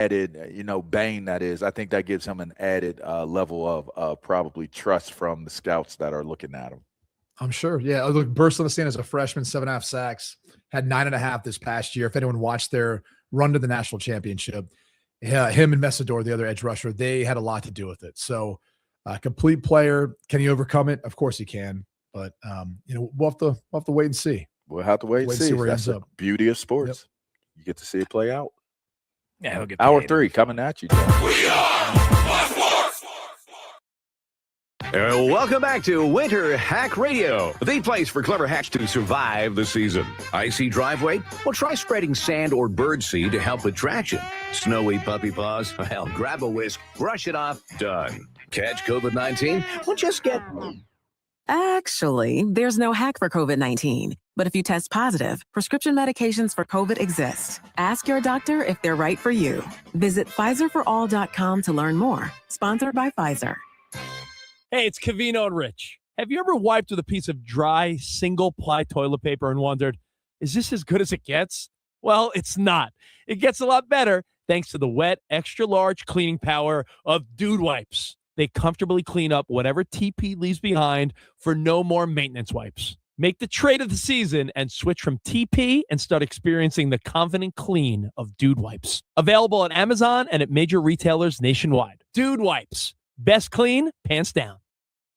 added, Bane, that is. I think that gives him an added level of probably trust from the scouts that are looking at him. I'm sure. Yeah. Look, burst on the scene as a freshman, 7.5 sacks, had 9.5 this past year. If anyone watched their run to the national championship, him and Messidor, the other edge rusher, they had a lot to do with it. So, complete player. Can he overcome it? Of course he can. But we'll have to wait and see. We'll have to wait and see. Where That's he the ends up. beauty of sports. Yep. You get to see it play out. Yeah, he'll get Hour paid. 3 coming at you, John. We are Sports. Welcome back to Winter Hack Radio, the place for clever hacks to survive the season. Icy driveway? Well, try spreading sand or birdseed to help with traction. Snowy puppy paws? Well, grab a whisk, brush it off, done. Catch COVID-19? Well, just get... Actually, there's no hack for COVID-19. But if you test positive, prescription medications for COVID exist. Ask your doctor if they're right for you. Visit PfizerForAll.com to learn more. Sponsored by Pfizer. Hey, it's Cavino and Rich. Have you ever wiped with a piece of dry, single-ply toilet paper and wondered, is this as good as it gets? Well, it's not. It gets a lot better thanks to the wet, extra-large cleaning power of Dude Wipes. They comfortably clean up whatever TP leaves behind for no more maintenance wipes. Make the trade of the season and switch from TP and start experiencing the confident clean of Dude Wipes. Available on Amazon and at major retailers nationwide. Dude Wipes. Best clean, pants down.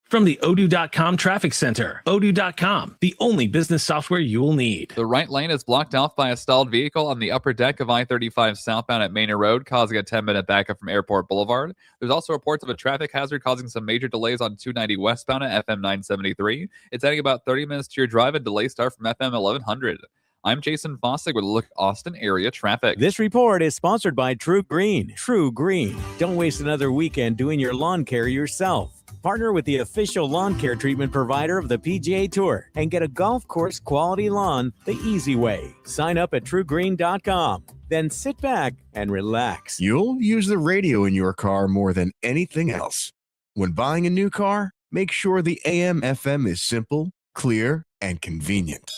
From the Odoo.com Traffic Center, Odoo.com, the only business software you will need. The right lane is blocked off by a stalled vehicle on the upper deck of I-35 southbound at Manor Road, causing a 10-minute backup from Airport Boulevard. There's also reports of a traffic hazard causing some major delays on 290 westbound at FM 973. It's adding about 30 minutes to your drive and delay start from FM 1100. I'm Jason Fossig with a look at Austin area traffic. This report is sponsored by True Green. True Green. Don't waste another weekend doing your lawn care yourself. Partner with the official lawn care treatment provider of the PGA Tour and get a golf course quality lawn the easy way. Sign up at truegreen.com. Then sit back and relax. You'll use the radio in your car more than anything else. When buying a new car, make sure the AM/FM is simple, clear, and convenient.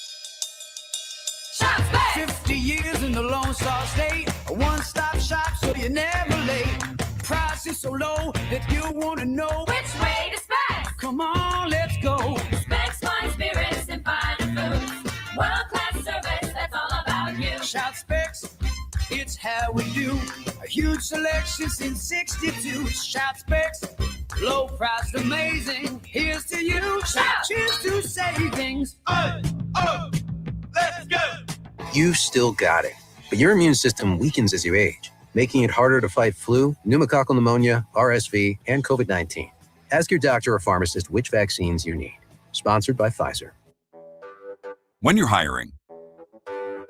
50 years in the Lone Star State, a one-stop shop so you're never late. Price is so low that you want to know which way to Specs. Come on, let's go. Specs, fine spirits and finer foods. World-class service, that's all about you. Shout Specs, it's how we do. A huge selection since 62. Shout Specs, low price, amazing. Here's to you. Shout, cheers to savings. Let's go. You've still got it, but your immune system weakens as you age, making it harder to fight flu, pneumococcal pneumonia, RSV, and COVID-19. Ask your doctor or pharmacist which vaccines you need. Sponsored by Pfizer. When you're hiring,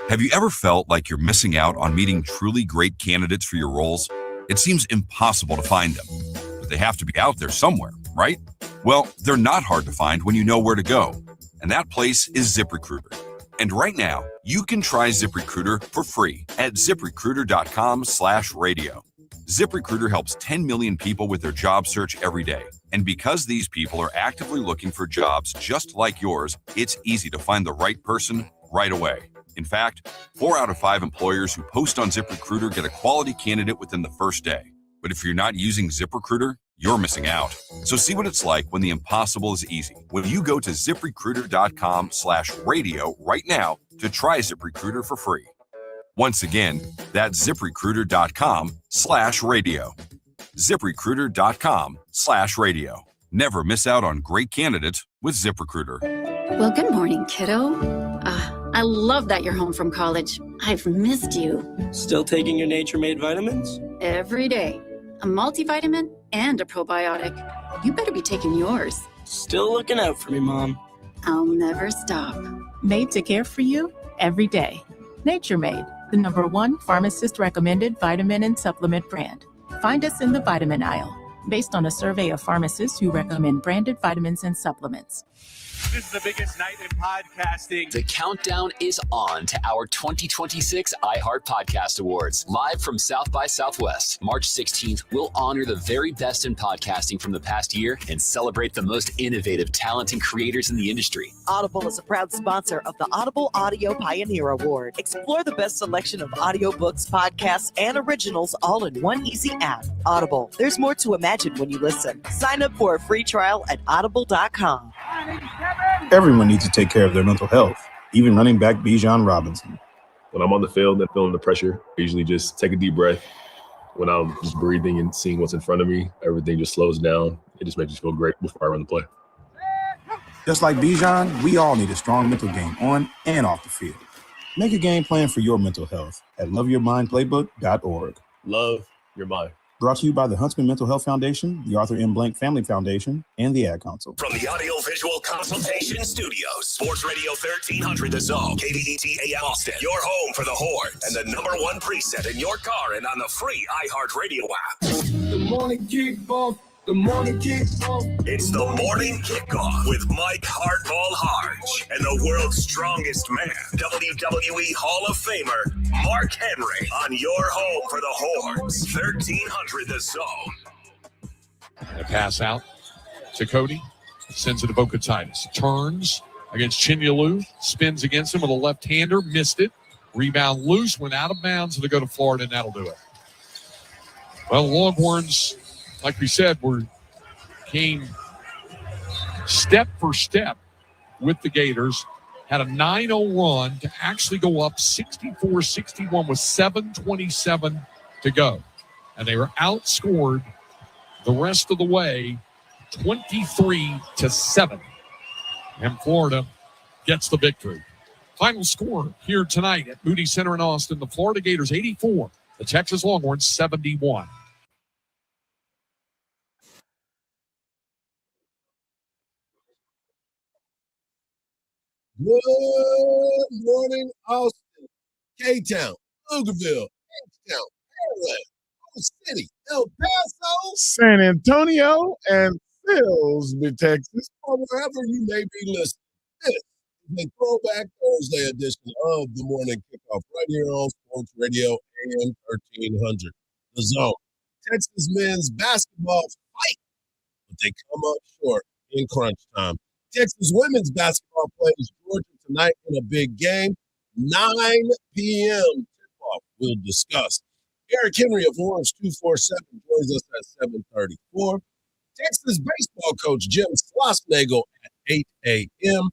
have you ever felt like you're missing out on meeting truly great candidates for your roles? It seems impossible to find them, but they have to be out there somewhere, right? Well, they're not hard to find when you know where to go, and that place is ZipRecruiter. And right now, you can try ZipRecruiter for free at ZipRecruiter.com/radio. ZipRecruiter helps 10 million people with their job search every day. And because these people are actively looking for jobs just like yours, it's easy to find the right person right away. In fact, 4 out of 5 employers who post on ZipRecruiter get a quality candidate within the first day. But if you're not using ZipRecruiter, you're missing out. So see what it's like when the impossible is easy. When you go to ZipRecruiter.com/radio right now to try ZipRecruiter for free. Once again, that's ZipRecruiter.com/radio. ZipRecruiter.com/radio. Never miss out on great candidates with ZipRecruiter. Well, good morning, kiddo. I love that you're home from college. I've missed you. Still taking your nature-made vitamins? Every day. A multivitamin and a probiotic. You better be taking yours. Still looking out for me, Mom. I'll never stop. Made to care for you every day. Nature Made, the #1 pharmacist-recommended vitamin and supplement brand. Find us in the vitamin aisle, based on a survey of pharmacists who recommend branded vitamins and supplements. This is the biggest night in podcasting. The countdown is on to our 2026 iHeart Podcast Awards. Live from South by Southwest, March 16th, we'll honor the very best in podcasting from the past year and celebrate the most innovative talent and creators in the industry. Audible is a proud sponsor of the Audible Audio Pioneer Award. Explore the best selection of audiobooks, podcasts, and originals all in one easy app. Audible. There's more to imagine when you listen. Sign up for a free trial at audible.com. Everyone needs to take care of their mental health, even running back Bijan Robinson. When I'm on the field and feeling the pressure, I usually just take a deep breath. When I'm just breathing and seeing what's in front of me, everything just slows down. It just makes me feel great before I run the play. Just like Bijan, we all need a strong mental game on and off the field. Make a game plan for your mental health at loveyourmindplaybook.org. Love your mind. Brought to you by the Huntsman Mental Health Foundation, the Arthur M. Blank Family Foundation, and the Ad Council. From the Audio Visual Consultation Studios, Sports Radio 1300 The Zone, KDET AM Austin, your home for the Horns, and the #1 preset in your car and on the free iHeartRadio app. The morning kickoff. The morning kickoff. It's the morning kickoff with Mike Hardball Hardge and the world's strongest man, WWE Hall of Famer, Mark Henry, on your home for the Horns, 1300 The Zone. And a pass out to Cody, sends it to Bocatitis. Turns against Chinyelu, spins against him with a left-hander, missed it. Rebound loose, went out of bounds, and they go to Florida, and that'll do it. Well, Longhorns, like we said, came step for step with the Gators, had a 9-0 run to actually go up 64-61 with 7:27 to go. And they were outscored the rest of the way 23-7. And Florida gets the victory. Final score here tonight at Moody Center in Austin, the Florida Gators 84, the Texas Longhorns 71. Good morning, Austin, K-Town, Pflugerville, H-Town, Pearland, Rose City, El Paso, San Antonio, and Silsbee, Texas, or wherever you may be listening. This is a Throwback Thursday edition of the Morning Kickoff right here on Sports Radio AM 1300. The Zone. Texas men's basketball fight, but they come up short in crunch time. Texas women's basketball plays Georgia tonight in a big game. 9 p.m. tip-off. We'll discuss. Eric Henry of Orange 247 joins us at 7:34. Texas baseball coach Jim Schlossnagle at 8 a.m.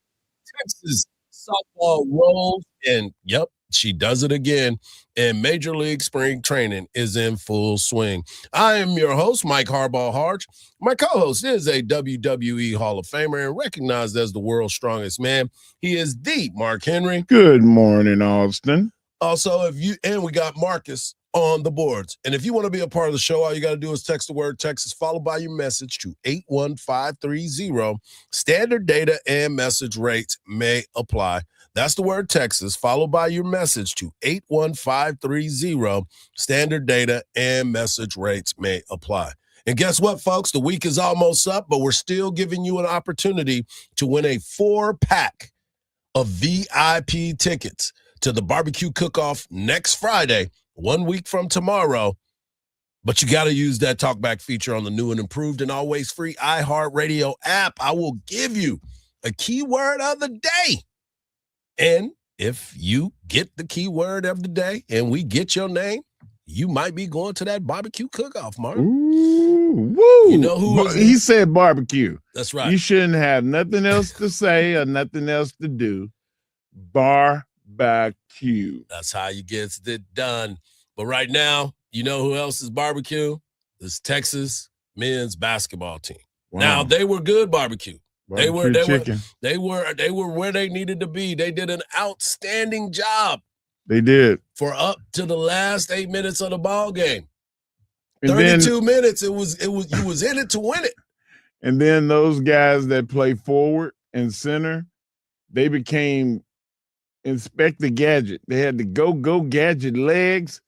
Texas softball rolls, and yep, she does it again. And Major League Spring Training is in full swing. I am your host, Mike Hardball Hardge. My co-host is a WWE Hall of Famer and recognized as the world's strongest man. He is the Mark Henry. Good morning, Austin. Also, we got Marcus on the boards. And if you want to be a part of the show, all you got to do is text the word Texas, followed by your message to 81530. Standard data and message rates may apply. That's the word Texas, followed by your message to 81530. Standard data and message rates may apply. And guess what, folks? The week is almost up, but we're still giving you an opportunity to win a 4-pack of VIP tickets to the barbecue cook-off next Friday, 1 week from tomorrow. But you got to use that talkback feature on the new and improved and always free iHeartRadio app. I will give you a keyword of the day. And if you get the keyword of the day and we get your name, you might be going to that barbecue cook-off, Mark. Ooh, woo. You know who he said barbecue. That's right. You shouldn't have nothing else to say or nothing else to do. Barbecue. That's how you get it done. But right now, you know who else is barbecue? This Texas men's basketball team. Wow. Now, they were good barbecue. They were where they needed to be. They did an outstanding job. They did. For up to the last 8 minutes of the ball game. And 32 minutes, you was in it to win it. And then those guys that play forward and center, they became Inspector Gadget. They had the go Gadget legs,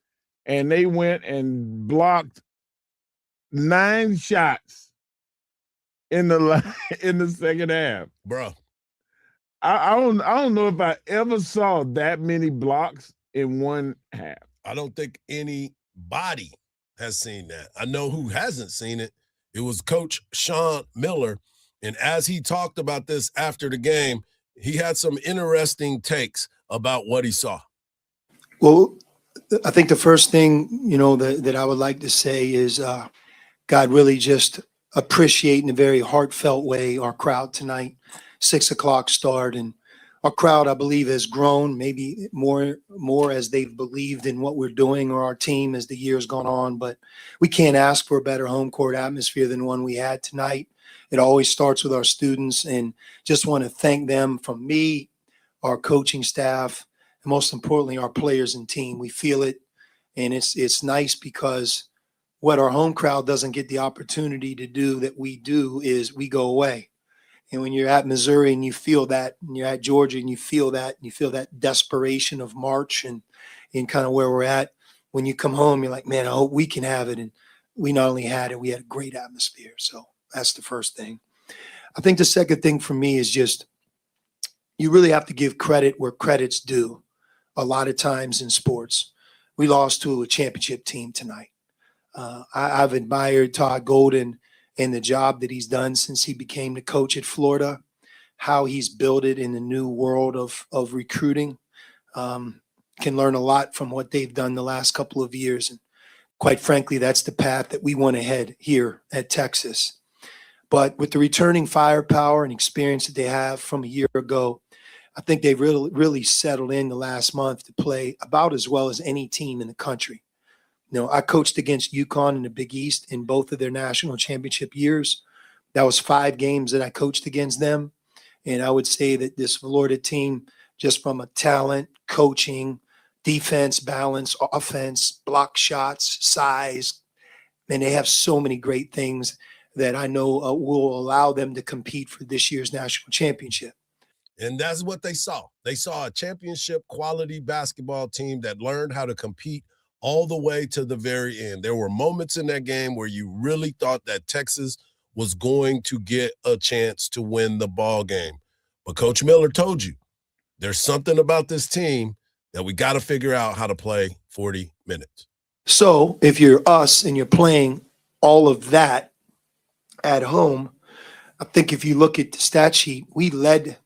and they went and blocked 9 shots in the second half. Bro, I don't know if I ever saw that many blocks in one half. I don't think anybody has seen that. I know who hasn't seen it. It was Coach Sean Miller. And as he talked about this after the game, he had some interesting takes about what he saw. Well, I think the first thing, that I would like to say is God really just appreciate in a very heartfelt way our crowd tonight, 6:00 start. And our crowd, I believe, has grown maybe more as they've believed in what we're doing or our team as the year's gone on. But we can't ask for a better home court atmosphere than one we had tonight. It always starts with our students, and just want to thank them from me, our coaching staff, and most importantly, our players and team. We feel it, and it's nice because what our home crowd doesn't get the opportunity to do that we do is we go away. And when you're at Missouri and you feel that, and you're at Georgia and you feel that desperation of March and kind of where we're at, when you come home, you're like, man, I hope we can have it. And we not only had it, we had a great atmosphere. So that's the first thing. I think the second thing for me is just you really have to give credit where credit's due. A lot of times in sports, we lost to a championship team tonight. I've admired Todd Golden and the job that he's done since he became the coach at Florida, how he's built it in the new world of recruiting. Can learn a lot from what they've done the last couple of years. And quite frankly, that's the path that we want to head here at Texas. But with the returning firepower and experience that they have from a year ago, I think they've really settled in the last month to play about as well as any team in the country. I coached against UConn in the Big East in both of their national championship years. That was 5 games that I coached against them. And I would say that this Florida team, just from a talent, coaching, defense, balance, offense, block shots, size, and they have so many great things that I know will allow them to compete for this year's national championship. And that's what they saw. They saw a championship quality basketball team that learned how to compete all the way to the very end. There were moments in that game where you really thought that Texas was going to get a chance to win the ball game. But Coach Miller told you there's something about this team that we got to figure out how to play 40 minutes. So if you're us and you're playing all of that at home, I think if you look at the stat sheet, we led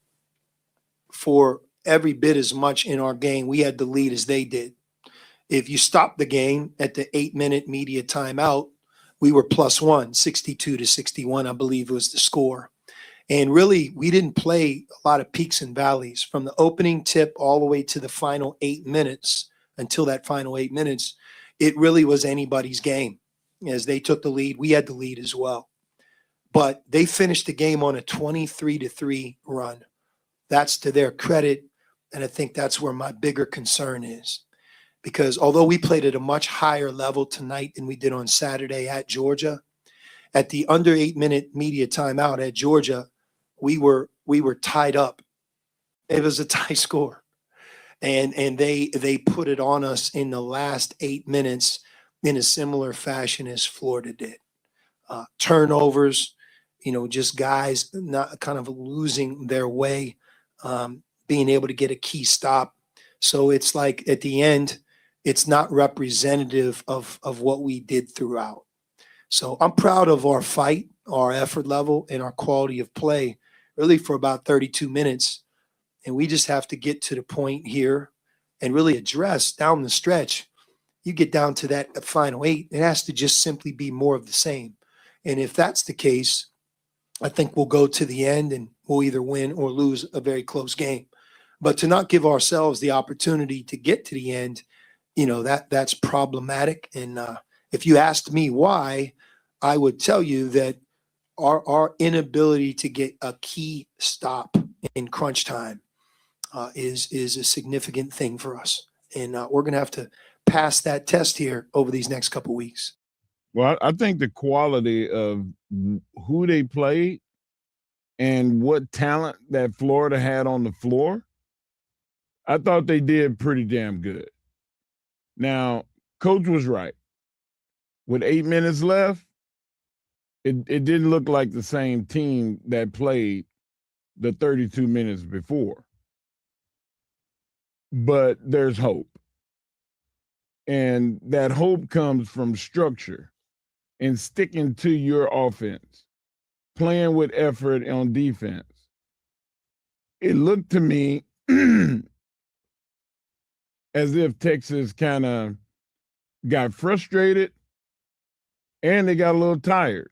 for every bit as much in our game. We had the lead as they did. If you stop the game at the 8-minute media timeout, we were +1, 62-61, I believe was the score. And really, we didn't play a lot of peaks and valleys from the opening tip all the way to the final 8 minutes. Until that final 8 minutes, it really was anybody's game. As they took the lead, we had the lead as well. But they finished the game on a 23-3 run. That's to their credit, and I think that's where my bigger concern is. Because although we played at a much higher level tonight than we did on Saturday at Georgia, at the under 8-minute media timeout at Georgia, we were tied up. It was a tie score. And they put it on us in the last 8 minutes in a similar fashion as Florida did. Turnovers, just guys not kind of losing their way, being able to get a key stop. So it's like at the end, it's not representative of what we did throughout. So I'm proud of our fight, our effort level, and our quality of play really for about 32 minutes. And we just have to get to the point here and really address down the stretch. You get down to that final 8, it has to just simply be more of the same. And if that's the case, I think we'll go to the end and we'll either win or lose a very close game. But to not give ourselves the opportunity to get to the end, that's problematic. And if you asked me why, I would tell you that our inability to get a key stop in crunch time is a significant thing for us. And we're going to have to pass that test here over these next couple of weeks. Well, I think the quality of who they played and what talent that Florida had on the floor, I thought they did pretty damn good. Now, Coach was right. With 8 minutes left, it didn't look like the same team that played the 32 minutes before. But there's hope. And that hope comes from structure and sticking to your offense, playing with effort on defense. It looked to me as if Texas kind of got frustrated and they got a little tired.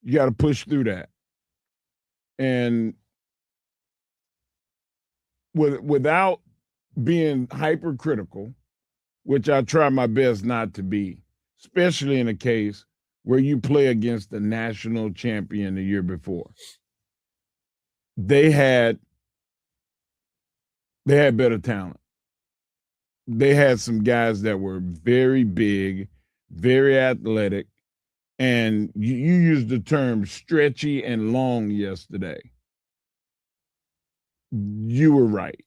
You got to push through that. And without being hypercritical, which I try my best not to be, especially in a case where you play against the national champion the year before. They had better talent. They had some guys that were very big, very athletic, and you used the term stretchy and long yesterday. You were right.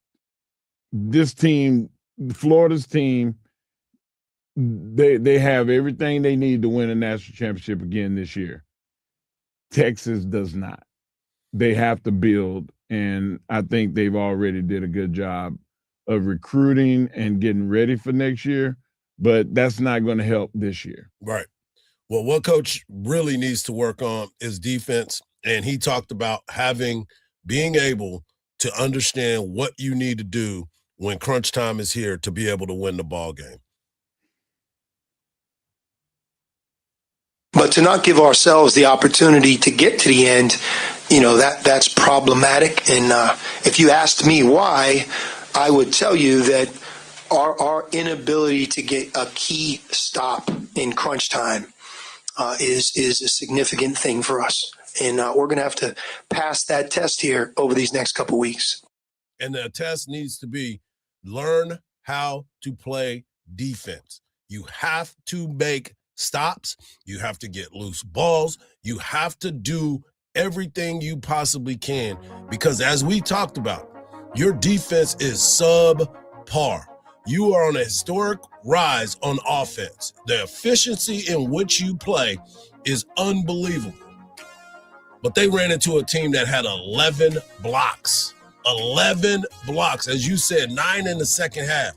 This team, Florida's team, they have everything they need to win a national championship again this year. Texas does not. They have to build, and I think they've already did a good job of recruiting and getting ready for next year, but that's not going to help this year. Right. Well, what Coach really needs to work on is defense, and he talked about being able to understand what you need to do when crunch time is here to be able to win the ball game. But to not give ourselves the opportunity to get to the end, that's problematic. And if you asked me why, I would tell you that our inability to get a key stop in crunch time is a significant thing for us. And we're going to have to pass that test here over these next couple weeks. And the test needs to be learn how to play defense. You have to make stops. You have to get loose balls. You have to do everything you possibly can, because as we talked about, your defense is subpar. You are on a historic rise on offense. The efficiency in which you play is unbelievable. But they ran into a team that had 11 blocks. 11 blocks. As you said, 9 in the second half.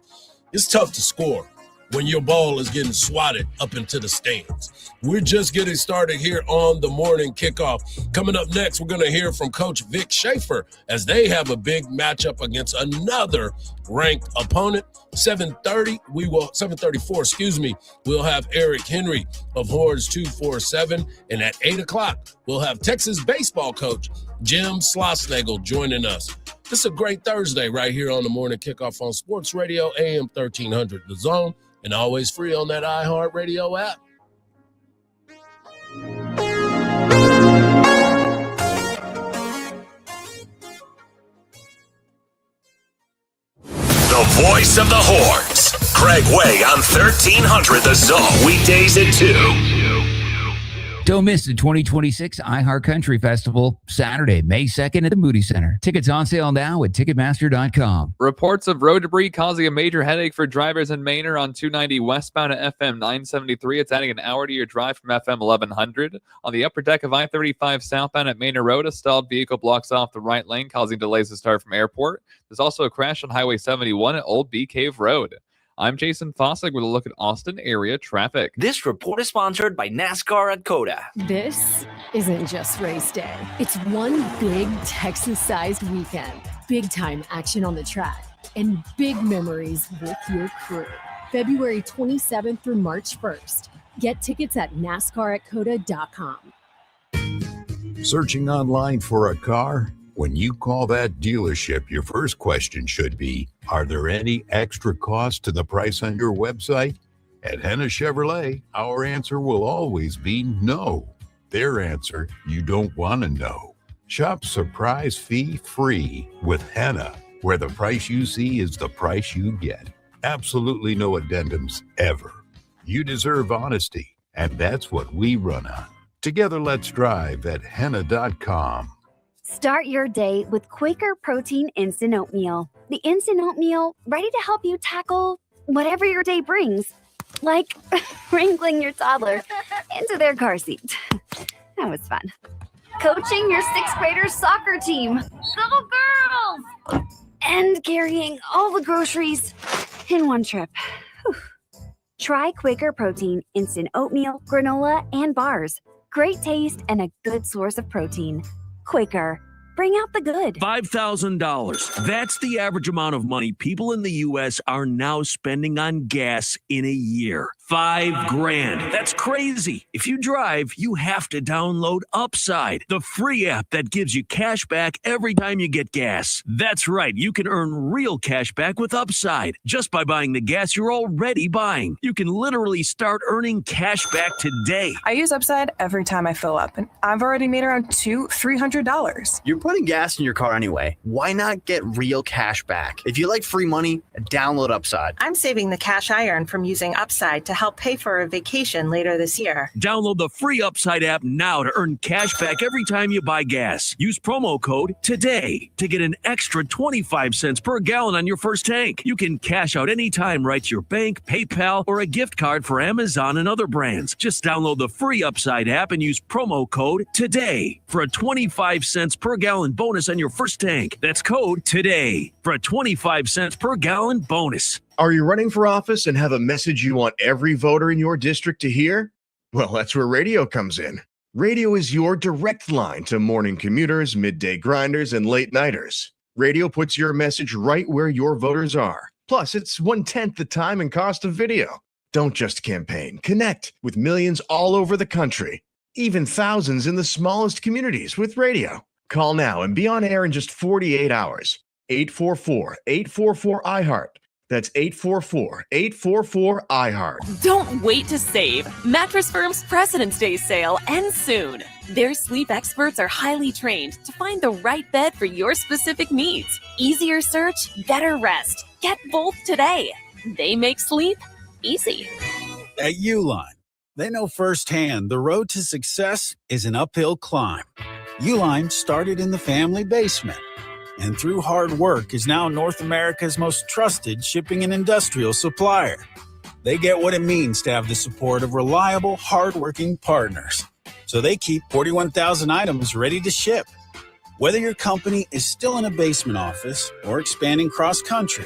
It's tough to score when your ball is getting swatted up into the stands. We're just getting started here on the morning kickoff. Coming up next, we're going to hear from Coach Vic Schaefer as they have a big matchup against another ranked opponent. 7:34, we'll have Eric Henry of Hardge 247. And at 8 o'clock, we'll have Texas baseball coach Jim Schlossnagle joining us. This is a great Thursday right here on the morning kickoff on Sports Radio, AM 1300 The Zone, and always free on that iHeartRadio app. The voice of the Horns, Craig Way on 1300 The Zone, weekdays at 2. Don't miss the 2026 iHeart Country Festival, Saturday, May 2nd at the Moody Center. Tickets on sale now at Ticketmaster.com. Reports of road debris causing a major headache for drivers in Manor on 290 westbound at FM 973. It's adding an hour to your drive from FM 1100. On the upper deck of I-35 southbound at Manor Road, a stalled vehicle blocks off the right lane, causing delays to start from Airport. There's also a crash on Highway 71 at Old Bee Cave Road. I'm Jason Fossick with a look at Austin area traffic. This report is sponsored by NASCAR at COTA. This isn't just race day. It's one big Texas-sized weekend. Big-time action on the track and big memories with your crew. February 27th through March 1st. Get tickets at NASCAR@COTA.com. Searching online for a car? When you call that dealership, your first question should be, are there any extra costs to the price on your website? At Henna Chevrolet, our answer will always be no. Their answer, you don't want to know. Shop surprise fee free with Henna, where the price you see is the price you get. Absolutely no addendums ever. You deserve honesty, and that's what we run on. Together, let's drive at henna.com. Start your day with Quaker Protein Instant Oatmeal. The instant oatmeal ready to help you tackle whatever your day brings, like wrangling your toddler into their car seat. That was fun. coaching your 6th graders soccer team. Go girls! And carrying all the groceries in one trip. Whew. Try Quaker Protein Instant Oatmeal, Granola, and Bars. Great taste and a good source of protein. Quaker. Bring out the good. $5,000. That's the average amount of money people in the U.S. are now spending on gas in a year. $5,000. That's crazy. If you drive, you have to download Upside, the free app that gives you cash back every time you get gas. That's right. You can earn real cash back with Upside just by buying the gas you're already buying. You can literally start earning cash back today. I use Upside every time I fill up, and I've already made around $300. You're putting gas in your car anyway. Why not get real cash back? If you like free money, download Upside. I'm saving the cash I earn from using Upside to help pay for a vacation later this year. Download the free Upside app now to earn cash back every time you buy gas. Use promo code TODAY to get an extra 25 cents per gallon on your first tank. You can cash out anytime right to your bank, PayPal, or a gift card for Amazon and other brands. Just download the free Upside app and use promo code TODAY for a 25 cents per gallon bonus on your first tank. That's code TODAY for a 25 cents per gallon bonus. Are you running for office and have a message you want every voter in your district to hear? Well, that's where radio comes in. Radio is your direct line to morning commuters, midday grinders, and late nighters. Radio puts your message right where your voters are. Plus, it's 1/10 the time and cost of video. Don't just campaign. Connect with millions all over the country, even thousands in the smallest communities with radio. Call now and be on air in just 48 hours. 844-844-iHeart. That's 844-844-iHeart. Don't wait to save. Mattress Firm's President's Day sale ends soon. Their sleep experts are highly trained to find the right bed for your specific needs. Easier search, better rest. Get both today. They make sleep easy. At Uline, they know firsthand the road to success is an uphill climb. Uline started in the family basement, and through hard work is now North America's most trusted shipping and industrial supplier. They get what it means to have the support of reliable, hardworking partners. So they keep 41,000 items ready to ship. Whether your company is still in a basement office or expanding cross-country,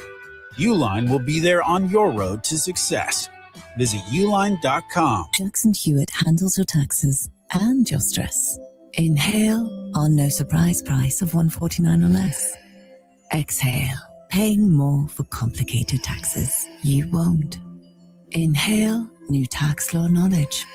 Uline will be there on your road to success. Visit uline.com. Jackson Hewitt handles your taxes and your stress. Inhale our no surprise price of $149 or less. Exhale, paying more for complicated taxes. You won't. Inhale new tax law knowledge.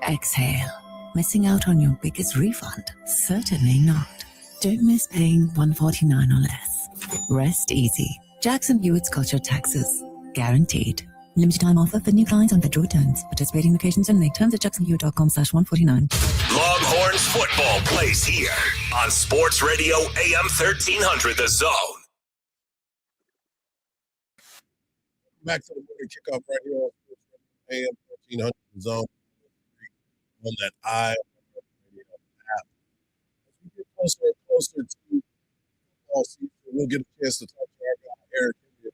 Exhale, missing out on your biggest refund. Certainly not. Don't miss paying $149 or less. Rest easy. Jackson Hewitt's got your taxes. Guaranteed. Limited time offer for new clients on federal returns. Participating locations only. Terms at jacksonhewitt.com/149. Longhorns football plays here on Sports Radio AM 1300 The Zone. Back to the morning kickoff right here on Sports Radio AM 1300 The Zone on that iHeartRadio app. As we get closer and closer to football season, we'll get a chance to talk to our guy Eric Henry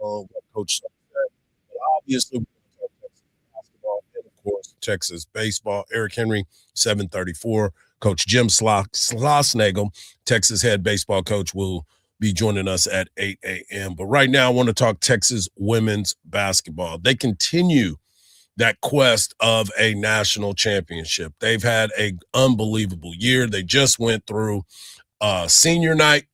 on what Coach said. But obviously, we're going to talk Texas basketball and, of course, Texas baseball. Eric Henry, 734. Coach Jim Schlossnagle, Texas head baseball coach, will be joining us at 8 a.m. But right now, I want to talk Texas women's basketball. They continue that quest of a national championship. They've had an unbelievable year. They just went through senior night.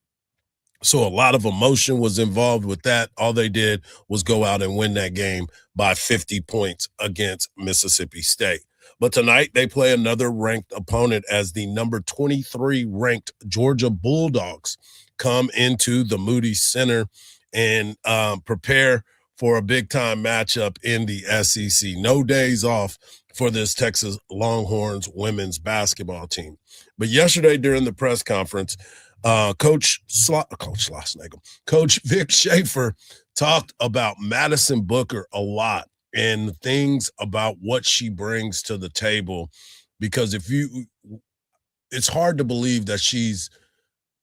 So a lot of emotion was involved with that. All they did was go out and win that game by 50 points against Mississippi State. But tonight they play another ranked opponent as the number 23 ranked Georgia Bulldogs come into the Moody Center and prepare for a big-time matchup in the SEC. No days off for this Texas Longhorns women's basketball team. But yesterday during the press conference, Coach Vic Schaefer talked about Madison Booker a lot and things about what she brings to the table, because it's hard to believe that she's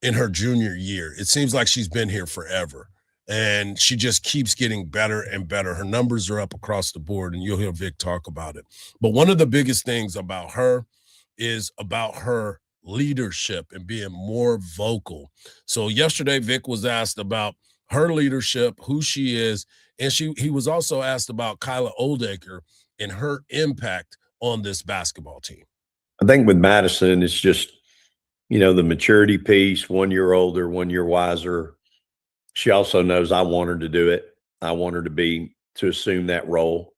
in her junior year. It seems like she's been here forever, and she just keeps getting better and better. Her numbers are up across the board, and you'll hear Vic talk about it. But one of the biggest things about her is about her leadership and being more vocal. So yesterday, Vic was asked about her leadership, who she is, and he was also asked about Kyla Oldacre and her impact on this basketball team. I think with Madison, it's just, the maturity piece, 1 year older, 1 year wiser. She also knows I want her to do it. I want her to assume that role.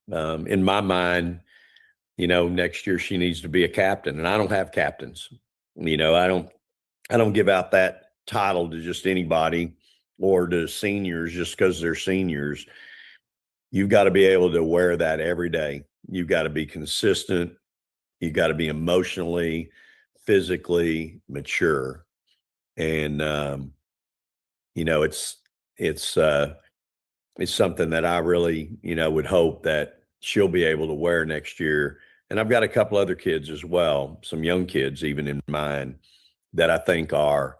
In my mind, next year she needs to be a captain, and I don't have captains. I don't give out that title to just anybody or to seniors just because they're seniors. You've got to be able to wear that every day. You've got to be consistent. You've got to be emotionally, physically mature. And, it's something that I really, would hope that she'll be able to wear next year. And I've got a couple other kids as well, some young kids even in mind, that I think are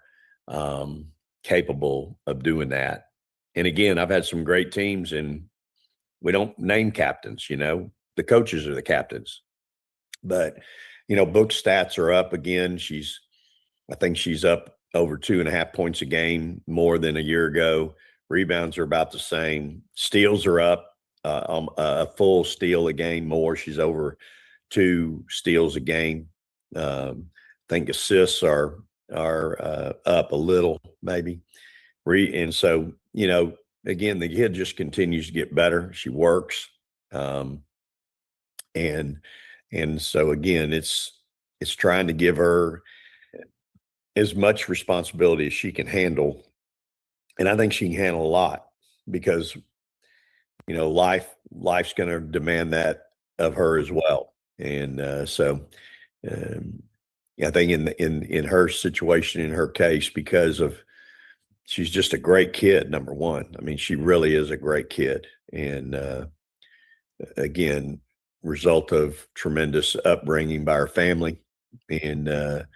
capable of doing that. And again, I've had some great teams, and we don't name captains, the coaches are the captains. But, book stats are up again. I think she's up over 2.5 points a game more than a year ago. Rebounds are about the same. Steals are up, a full steal a game more. She's over 2 steals a game. I think assists are up a little, maybe. And so, again, the kid just continues to get better. She works. And so again, it's trying to give her as much responsibility as she can handle. And I think she can handle a lot because, life's going to demand that of her as well. And I think in her situation, in her case, because of she's just a great kid, number one. I mean, she really is a great kid. And again, result of tremendous upbringing by her family. And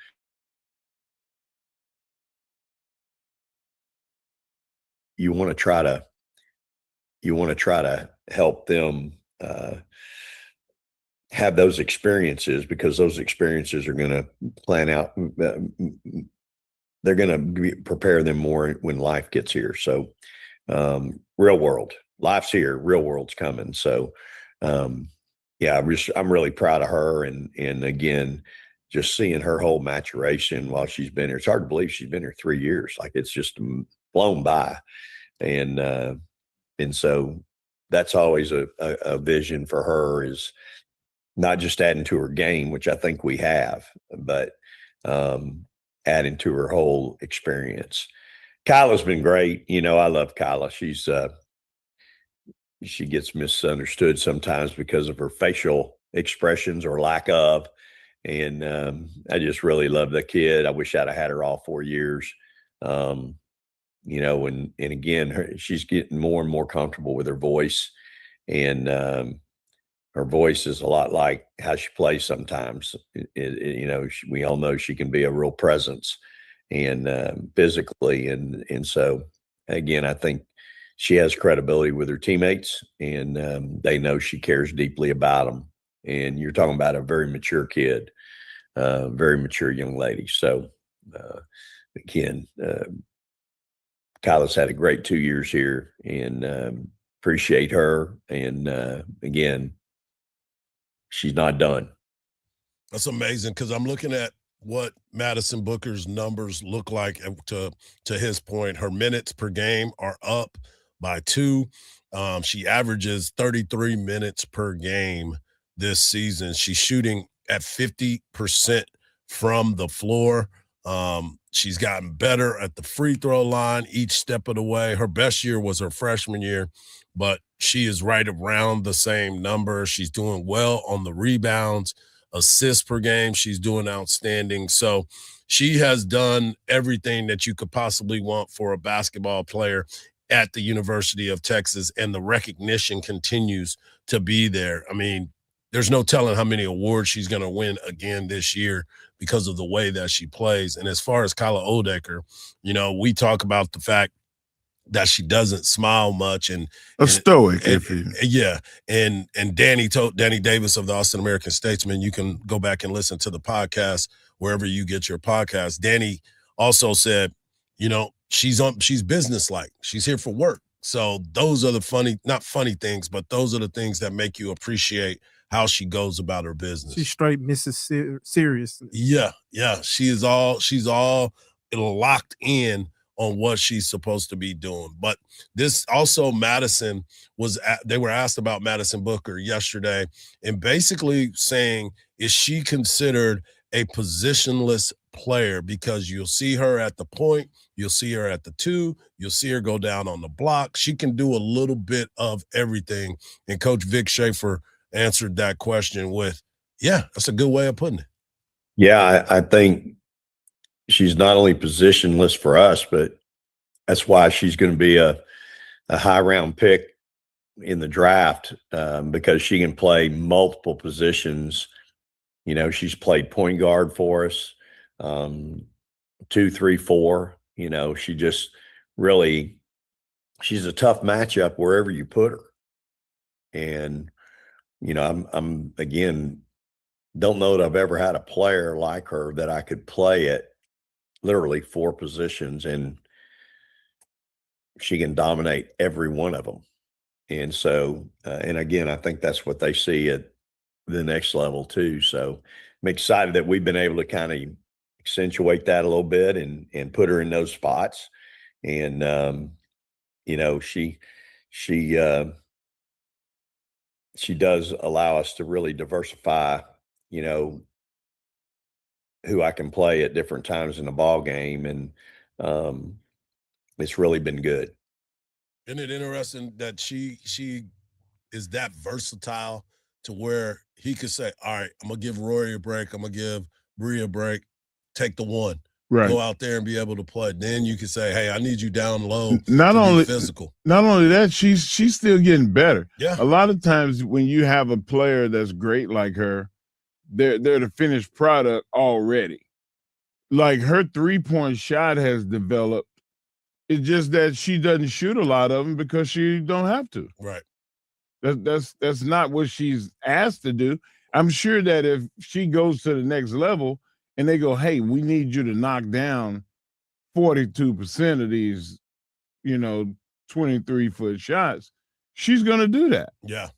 you want to try to help them have those experiences, because those experiences are going to plan out. They're going to prepare them more when life gets here. So real world, life's here, real world's coming. So yeah, I'm really proud of her. And again, just seeing her whole maturation while she's been here. It's hard to believe she's been here 3 years. Like, it's just blown by. And so that's always a vision for her, is not just adding to her game, which I think we have, but adding to her whole experience. Kyla's been great. I love Kyla. She gets misunderstood sometimes because of her facial expressions or lack of. And I just really love the kid. I wish I'd have had her all 4 years. And again, she's getting more and more comfortable with her voice. And her voice is a lot like how she plays sometimes. We all know she can be a real presence and physically. And so, again, I think she has credibility with her teammates, and they know she cares deeply about them. And you're talking about a very mature kid, very mature young lady. So, again, Kyla's had a great 2 years here, and appreciate her. And again, she's not done. That's amazing, because I'm looking at what Madison Booker's numbers look like. And to his point, her minutes per game are up by 2. She averages 33 minutes per game this season. She's shooting at 50% from the floor. She's gotten better at the free throw line each step of the way. Her best year was her freshman year, but she is right around the same number. She's doing well on the rebounds, assists per game. She's doing outstanding. So she has done everything that you could possibly want for a basketball player at the University of Texas, and the recognition continues to be there. I mean, there's no telling how many awards she's going to win again this year because of the way that she plays. And as far as Kyla Oldacre, we talk about the fact that she doesn't smile much and stoic. And Danny Davis of the Austin American Statesman, you can go back and listen to the podcast wherever you get your podcast. Danny also said, she's businesslike. She's here for work. So those are the not funny things, but those are the things that make you appreciate how she goes about her business. She's straight Mrs. Seriousness. Yeah. She's all locked in on what she's supposed to be doing. But this also, Madison they were asked about Madison Booker yesterday and basically saying, is she considered a positionless player? Because you'll see her at the point, you'll see her at the 2, you'll see her go down on the block. She can do a little bit of everything. And Coach Vic Schaefer answered that question with, yeah, that's a good way of putting it. Yeah, I think she's not only positionless for us, but that's why she's going to be a high round pick in the draft, because she can play multiple positions. She's played point guard for us, 2, 3, 4. She just really, she's a tough matchup wherever you put her. And, I'm again, don't know that I've ever had a player like her that I could play at literally 4 positions and she can dominate every one of them. And so, and again, I think that's what they see at the next level too. So I'm excited that we've been able to kind of accentuate that a little bit and put her in those spots. And, she does allow us to really diversify, who I can play at different times in the ball game. And it's really been good. Isn't it interesting that she is that versatile to where he could say, all right, I'm going to give Rory a break. I'm going to give Bree a break. Take the 1. Right. Go out there and be able to play. Then you can say, hey, I need you down low not to only be physical. Not only that, she's still getting better. Yeah. A lot of times when you have a player that's great like her, they're the finished product already. Like her 3-point shot has developed. It's just that she doesn't shoot a lot of them because she don't have to. Right. That's not what she's asked to do. I'm sure that if she goes to the next level and they go, hey, we need you to knock down 42% of these, 23-foot shots, she's going to do that. Yeah.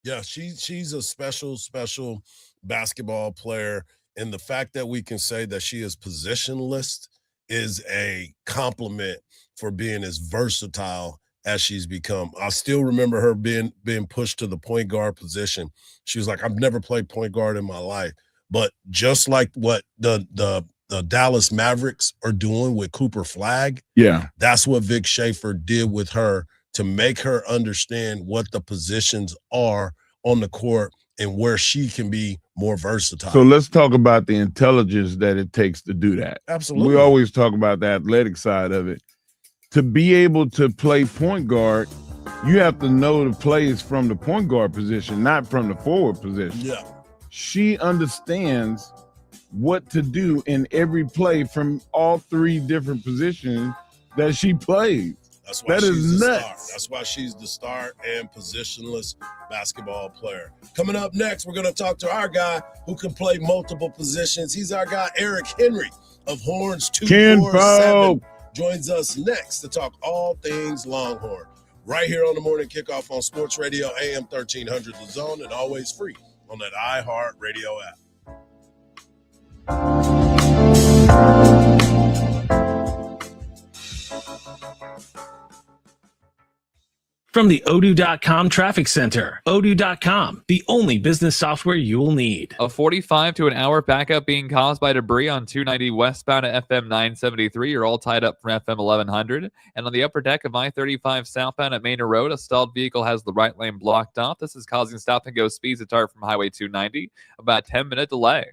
Yeah, she's a special basketball player. And the fact that we can say that she is positionless is a compliment for being as versatile as she's become. I still remember her being pushed to the point guard position. She was like, I've never played point guard in my life. But just like what the Dallas Mavericks are doing with Cooper Flagg, yeah, that's what Vic Schaefer did with her to make her understand what the positions are on the court and where she can be more versatile. So let's talk about the intelligence that it takes to do that. Absolutely. We always talk about the athletic side of it. To be able to play point guard, you have to know the plays from the point guard position, not from the forward position. Yeah. She understands what to do in every play from all 3 different positions that she plays. That's why that she's is the nuts. star. That's why she's the star and positionless basketball player. Coming up next, we're going to talk to our guy who can play multiple positions. He's our guy, Eric Henry of Horns 247. Joins us next to talk all things Longhorn. Right here on the Morning Kickoff on Sports Radio, AM 1300 The Zone, and always free on that iHeartRadio app. From the Odoo.com Traffic Center, Odoo.com, the only business software you will need. A 45 to an hour backup being caused by debris on 290 westbound at FM 973. You're all tied up from FM 1100. And on the upper deck of I-35 southbound at Manor Road, a stalled vehicle has the right lane blocked off. This is causing stop-and-go speeds that start from Highway 290. About a 10-minute delay.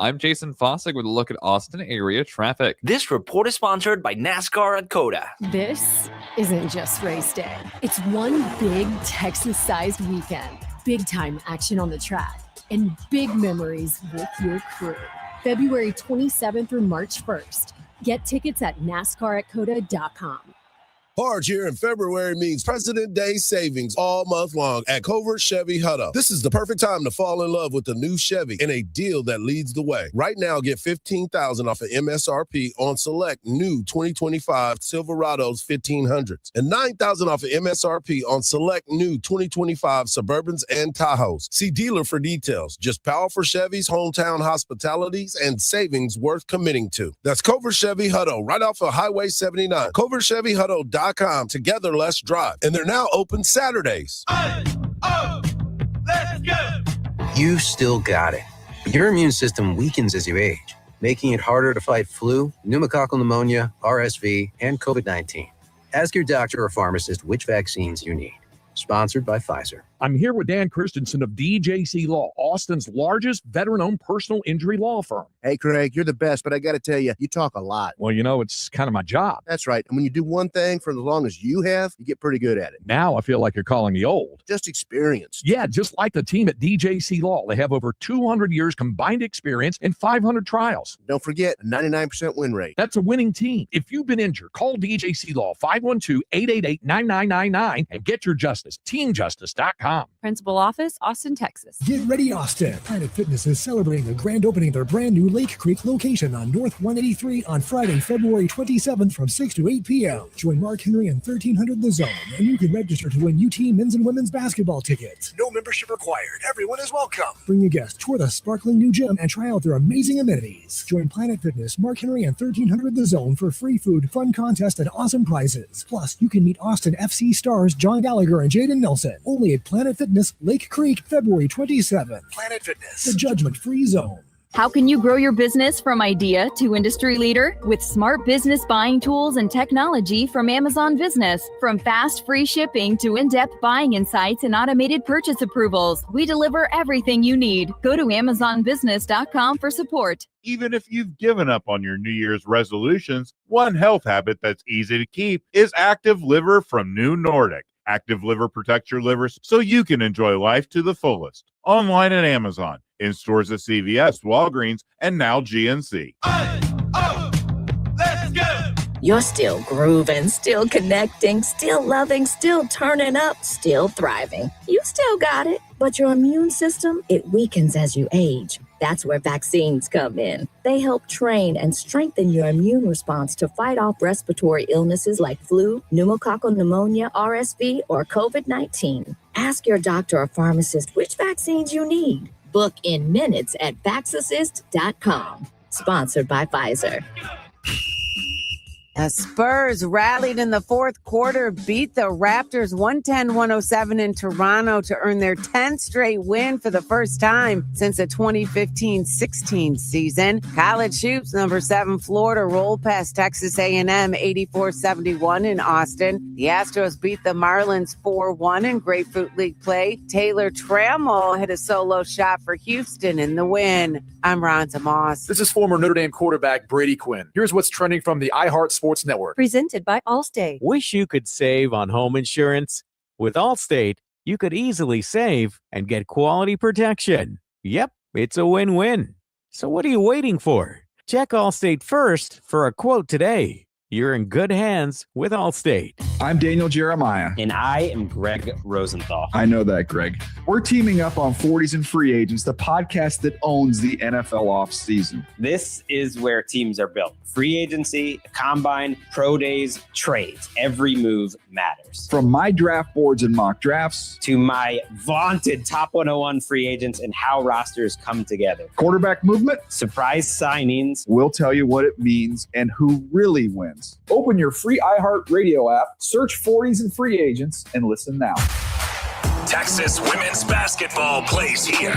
I'm Jason Fossick with a look at Austin area traffic. This report is sponsored by NASCAR at Coda. This isn't just race day. It's one big Texas-sized weekend. Big-time action on the track and big memories with your crew. February 27th through March 1st. Get tickets at NASCARatCoda.com. Hardge here in February means President Day savings all month long at Covert Chevy Hutto. This is the perfect time to fall in love with the new Chevy in a deal that leads the way. Right now, get $15,000 off of MSRP on select new 2025 Silverados 1500s and $9,000 off of MSRP on select new 2025 Suburbans and Tahoes. See dealer for details. Just powerful Chevys, hometown hospitalities, and savings worth committing to. That's Covert Chevy Hutto, right off of Highway 79. CovertChevyHutto.com. Together, let's drive. And they're now open Saturdays. Let's go! You still got it. Your immune system weakens as you age, making it harder to fight flu, pneumococcal pneumonia, RSV, and COVID-19. Ask your doctor or pharmacist which vaccines you need. Sponsored by Pfizer. I'm here with Dan Christensen of DJC Law, Austin's largest veteran-owned personal injury law firm. Hey, Craig, you're the best, but I got to tell you, you talk a lot. Well, you know, it's kind of my job. That's right. And when you do one thing for as long as you have, you get pretty good at it. Now I feel like you're calling me old. Just experienced. Yeah, just like the team at DJC Law. They have over 200 years combined experience and 500 trials. Don't forget, a 99% win rate. That's a winning team. If you've been injured, call DJC Law 512-888-9999 and get your justice. TeamJustice.com. Principal Office, Austin, Texas. Get ready, Austin. Planet Fitness is celebrating the grand opening of their brand new Lake Creek location on North 183 on Friday, February 27th from 6 to 8 p.m. Join Mark Henry and 1300 The Zone, and you can register to win UT men's and women's basketball tickets. No membership required. Everyone is welcome. Bring a guest, tour the sparkling new gym, and try out their amazing amenities. Join Planet Fitness, Mark Henry, and 1300 The Zone for free food, fun contest, and awesome prizes. Plus, you can meet Austin FC stars John Gallagher and Jaden Nelson. Only at Planet Fitness, Lake Creek, February 27th. Planet Fitness, the judgment-free zone. How can you grow your business from idea to industry leader? With smart business buying tools and technology from Amazon Business. From fast, free shipping to in-depth buying insights and automated purchase approvals, we deliver everything you need. Go to AmazonBusiness.com for support. Even if you've given up on your New Year's resolutions, one health habit that's easy to keep is Active Liver from New Nordic. Active Liver protects your liver so you can enjoy life to the fullest. Online at Amazon, in stores at CVS, Walgreens, and now GNC. Let's go! You're still grooving, still connecting, still loving, still turning up, still thriving. You still got it, but your immune system, it weakens as you age. That's where vaccines come in. They help train and strengthen your immune response to fight off respiratory illnesses like flu, pneumococcal pneumonia, RSV, or COVID-19. Ask your doctor or pharmacist which vaccines you need. Book in minutes at vaxassist.com. Sponsored by Pfizer. The Spurs rallied in the fourth quarter, beat the Raptors 110-107 in Toronto to earn their 10th straight win for the first time since the 2015-16 season. College hoops, number 7 Florida rolled past Texas A&M 84-71 in Austin. The Astros beat the Marlins 4-1 in Grapefruit League play. Taylor Trammell hit a solo shot for Houston in the win. I'm Ronza Moss. This is former Notre Dame quarterback Brady Quinn. Here's what's trending from the iHeart Sports Network. Presented by Allstate. Wish you could save on home insurance? With Allstate, you could easily save and get quality protection. Yep, it's a win-win. So what are you waiting for? Check Allstate first for a quote today. You're in good hands with Allstate. I'm Daniel Jeremiah. And I am Greg Rosenthal. I know that, Greg. We're teaming up on 40s and Free Agents, the podcast that owns the NFL offseason. This is where teams are built. Free agency, combine, pro days, trades. Every move matters. From my draft boards and mock drafts to my vaunted top 101 free agents and how rosters come together. Quarterback movement. Surprise signings. We'll tell you what it means and who really wins. Open your free iHeart Radio app, search 40s and Free Agents, and listen now. Texas women's basketball plays here.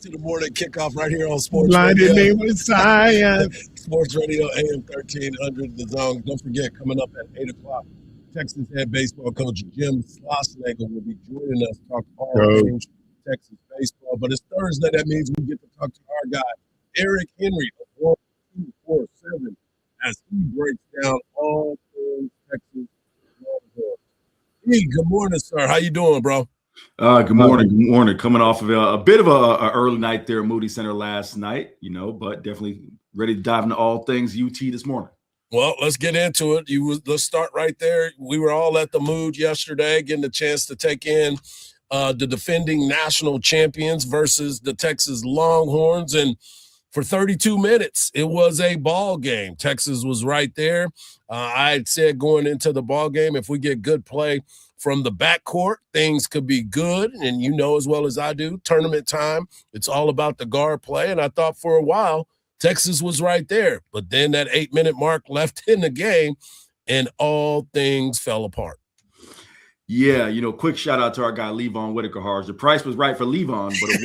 To the morning kickoff right here on Sports Blinded Radio. me with science. Sports Radio AM 1300 The Zone. Don't forget, coming up at 8 o'clock, Texas head baseball coach Jim Schlossnagle will be joining us to talk all things Texas baseball. But it's Thursday. That means we get to talk to our guy, Eric Henry of 1247 as he breaks down all things Texas. Hey, good morning, sir. How you doing, bro? Good morning. Good morning. Coming off of a bit of a early night there at Moody Center last night, but definitely ready to dive into all things UT this morning. Well, let's get into it. Let's start right there. We were all at the Mood yesterday, getting a chance to take in the defending national champions versus the Texas Longhorns, and for 32 minutes, it was a ball game. Texas was right there. I had said going into the ball game, if we get good play from the backcourt, things could be good. And you know as well as I do, tournament time, it's all about the guard play. And I thought for a while, Texas was right there. But then that 8-minute mark left in the game, and all things fell apart. Yeah, quick shout out to our guy Levon Whitaker. Hardge. The price was right for Levon, but it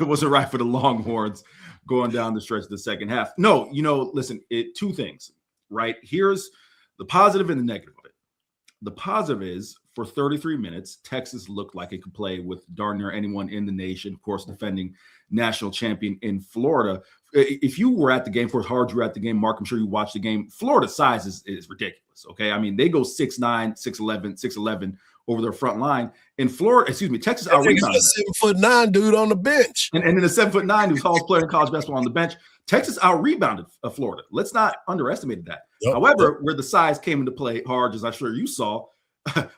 wasn't right for the Longhorns going down the stretch of the second half. No, listen, two things, right? Here's the positive and the negative of it. The positive is for 33 minutes, Texas looked like it could play with darn near anyone in the nation, of course, defending national champion in Florida. If you were at the game, of course, Hardge, you were at the game. Mark, I'm sure you watched the game. Florida's size is ridiculous, okay? I mean, they go 6'9", 6'11", 6'11", over their front line. In Florida, Texas out-rebounded. A 7'9" dude on the bench. And then a 7'9" who's tallest player in college basketball on the bench. Texas out-rebounded Florida. Let's not underestimate that. Yep. However, where the size came into play, Hardge, as I'm sure you saw,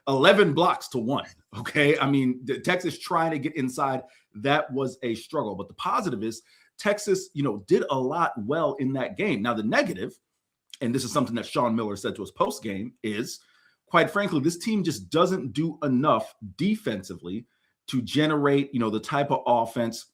11 blocks to 1. Okay. I mean, Texas trying to get inside, that was a struggle. But the positive is Texas, did a lot well in that game. Now, the negative, and this is something that Sean Miller said to us post-game, is quite frankly, this team just doesn't do enough defensively to generate, the type of offense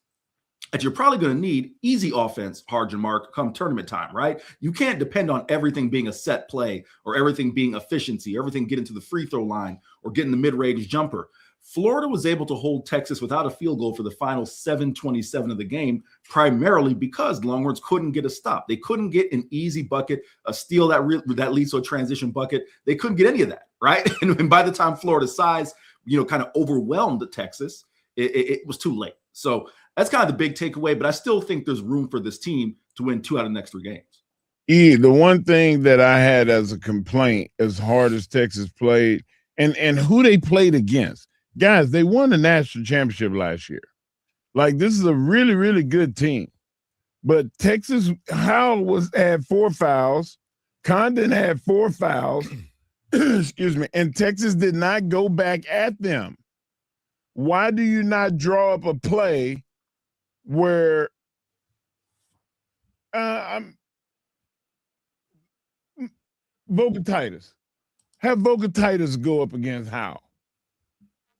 that you're probably going to need. Easy offense, Hardge and Mark, come tournament time, right? You can't depend on everything being a set play or everything being efficiency, everything getting to the free throw line or getting the mid-range jumper. Florida was able to hold Texas without a field goal for the final 7:27 of the game, primarily because the Longhorns couldn't get a stop. They couldn't get an easy bucket, a steal that leads to a transition bucket. They couldn't get any of that, right? And by the time Florida's size, kind of overwhelmed Texas, it was too late. So that's kind of the big takeaway, but I still think there's room for this team to win 2 out of the next 3 games. The one thing that I had as a complaint, as hard as Texas played, and who they played against, guys, they won the national championship last year. Like, this is a really, really good team. But Texas, Howell had 4 fouls. Condon had 4 fouls. Excuse me. And Texas did not go back at them. Why do you not draw up a play where Vocatitis? Have Vocatitis go up against Howell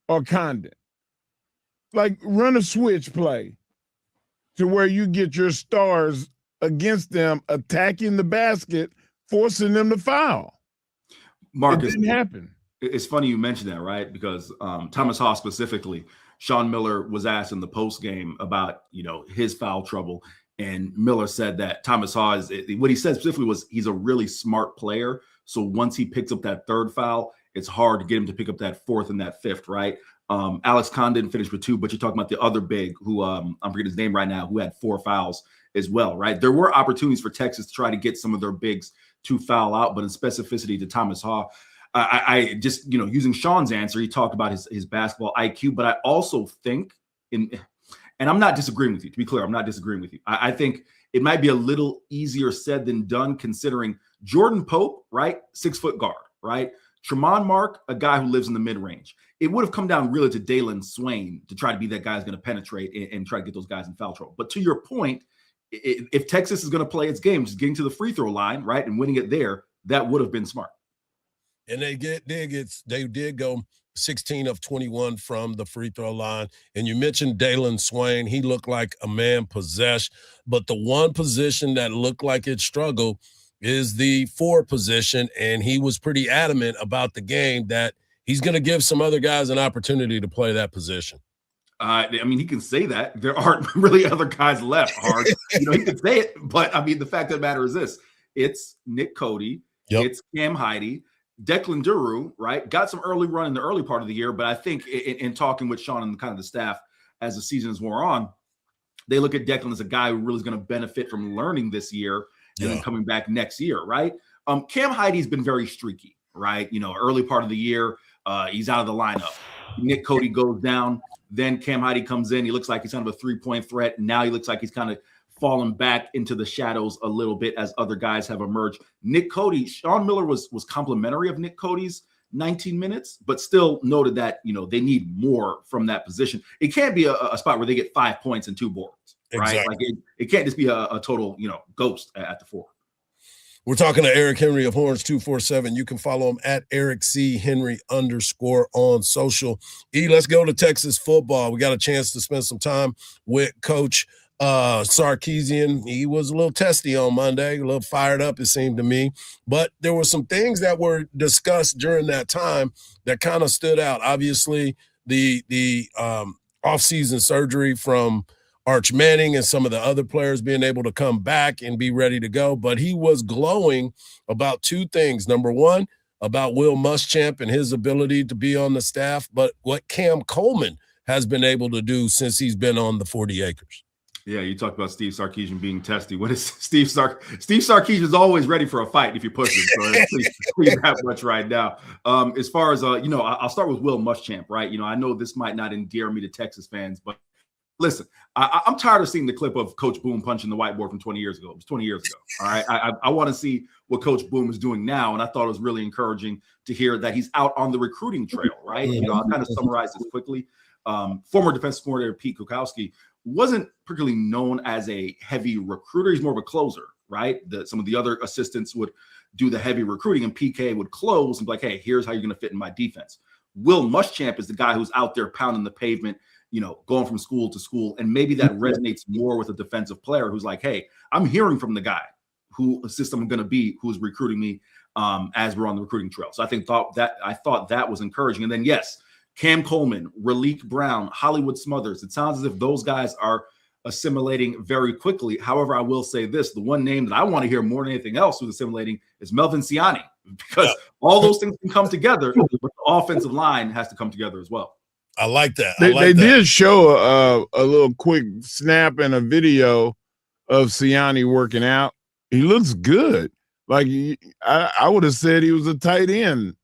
or Condon. Like, run a switch play to where you get your stars against them attacking the basket, forcing them to foul. Marcus, it didn't happen. It's funny you mentioned that, right? Because Thomas Haw specifically, Sean Miller was asked in the post game about, his foul trouble. And Miller said that Thomas Haw what he said specifically was he's a really smart player. So once he picks up that 3rd foul, it's hard to get him to pick up that 4th and that 5th, right? Alex Condon finished with 2, but you're talking about the other big who I'm forgetting his name right now, who had 4 fouls as well, right? There were opportunities for Texas to try to get some of their bigs to foul out, but in specificity to Thomas Haw, I just, using Sean's answer, he talked about his basketball IQ, but I also think and I'm not disagreeing with you, to be clear, I'm not disagreeing with you. I think it might be a little easier said than done considering Jordan Pope, right? 6-foot guard, right? Tremont Mark, a guy who lives in the mid-range. It would have come down really to Dalen Swain to try to be that guy who's going to penetrate and try to get those guys in foul trouble. But to your point, if Texas is going to play its game, just getting to the free throw line, right, and winning it there, that would have been smart. And they did go 16 of 21 from the free throw line. And you mentioned Dalen Swain. He looked like a man possessed. But the one position that looked like it struggled is the 4 position. And he was pretty adamant about the game that he's going to give some other guys an opportunity to play that position. I mean, he can say that. There aren't really other guys left, Hard. He can say it. But, I mean, the fact of the matter is this. It's Nick Cody. Yep. It's Cam Heide. Declan Duru, right, got some early run in the early part of the year, but I think in talking with Sean and kind of the staff as the season is wore on, they look at Declan as a guy who really is going to benefit from learning this year and then coming back next year, right? Cam Heidi's been very streaky, right? Early part of the year, he's out of the lineup. Nick Cody goes down. Then Cam Heidi comes in. He looks like he's kind of a three-point threat. Now he looks like he's kind of fallen back into the shadows a little bit as other guys have emerged. Nick Cody, Sean Miller was complimentary of Nick Cody's 19 minutes, but still noted that, they need more from that position. It can't be a spot where they get 5 points and 2 boards, right? Exactly. Like it can't just be a total, ghost at the 4. We're talking to Eric Henry of Horns 247. You can follow him at Eric C. Henry _ on social. Let's go to Texas football. We got a chance to spend some time with Coach Sarkisian. He was a little testy on Monday, a little fired up, it seemed to me. But there were some things that were discussed during that time that kind of stood out. Obviously, the offseason surgery from Arch Manning and some of the other players being able to come back and be ready to go. But he was glowing about 2 things. Number one, about Will Muschamp and his ability to be on the staff, but what Cam Coleman has been able to do since he's been on the 40 acres. Yeah, you talked about Steve Sarkisian being testy. What is Steve Sarkisian is always ready for a fight if you push him. So it's that much right now. As far as I'll start with Will Muschamp, right? I know this might not endear me to Texas fans, but listen, I'm tired of seeing the clip of Coach Boom punching the whiteboard from 20 years ago. It was 20 years ago. All right. I want to see what Coach Boom is doing now. And I thought it was really encouraging to hear that he's out on the recruiting trail, right? I'll kind of summarize this quickly. Former defensive coordinator Pete Kukowski wasn't particularly known as a heavy recruiter. He's more of a closer, right? Some of the other assistants would do the heavy recruiting, and PK would close and be like, hey, here's how you're going to fit in my defense. Will Muschamp is the guy who's out there pounding the pavement, going from school to school. And maybe that resonates more with a defensive player who's like, hey, I'm hearing from the guy whose system I'm going to be, who's recruiting me as we're on the recruiting trail. So I thought that was encouraging. And then, yes, Cam Coleman, Raleek Brown, Hollywood Smothers. It sounds as if those guys are assimilating very quickly. However, I will say this, the one name that I want to hear more than anything else who's assimilating is Melvin Siani, because all those things can come together, but the offensive line has to come together as well. I like that. They did show a little quick snap and a video of Siani working out. He looks good. Like I would have said he was a tight end.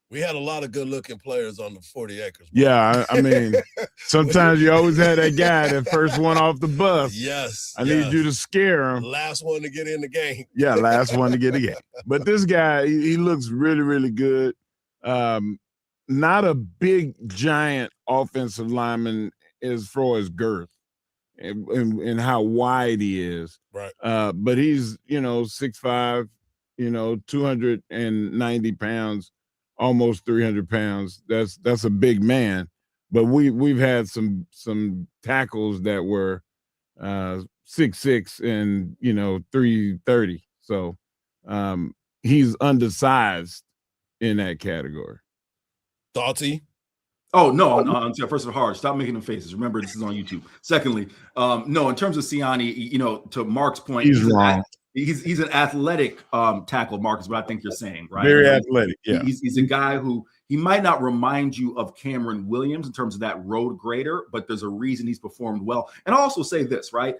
We had a lot of good-looking players on the 40 acres. Bro. Yeah, I mean, sometimes you always have that guy, that first one off the bus. Yes. I need you to scare him. Last one to get in the game. Yeah, last one to get in the game. But this guy, he looks really, really good. Not a big, giant offensive lineman as far as girth and how wide he is. Right. But he's, 6'5", 290 pounds. Almost 300 pounds. That's a big man, but we've had some tackles that were 6'6" and 330. So he's undersized in that category. Thoughty? Oh no! First of all, Hardge, stop making them faces. Remember, this is on YouTube. Secondly, no, in terms of Siani, to Mark's point, he's wrong. He's an athletic tackle, Marcus, what I think you're saying, right? Very athletic, yeah. He's a guy who he might not remind you of Cameron Williams in terms of that road grader, but there's a reason he's performed well. And I'll also say this, right?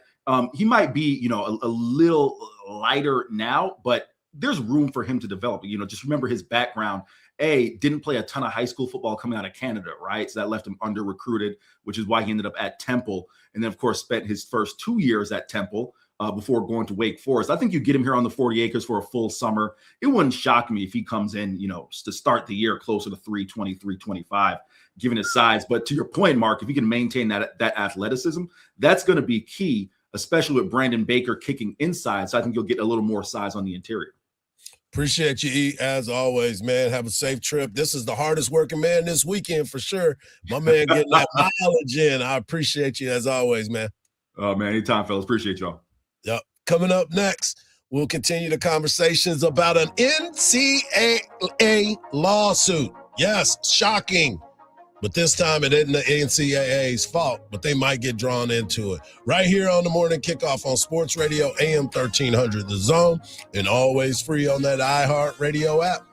He might be, a little lighter now, but there's room for him to develop. Just remember his background. Didn't play a ton of high school football coming out of Canada, right? So that left him under recruited, which is why he ended up at Temple. And then, of course, spent his first 2 years at Temple before going to Wake Forest. I think you get him here on the 40 acres for a full summer. It wouldn't shock me if he comes in, to start the year closer to 320, 325, given his size. But to your point, Mark, if he can maintain that athleticism, that's going to be key, especially with Brandon Baker kicking inside. So I think you'll get a little more size on the interior. Appreciate you, E, as always, man. Have a safe trip. This is the hardest working man this weekend for sure. My man getting that mileage in. I appreciate you as always, man. Oh, man, anytime, fellas. Appreciate y'all. Yep. Coming up next, we'll continue the conversations about an NCAA lawsuit. Yes, shocking. But this time it isn't the NCAA's fault, but they might get drawn into it. Right here on the Morning Kickoff on Sports Radio, AM 1300 The Zone, and always free on that iHeart Radio app.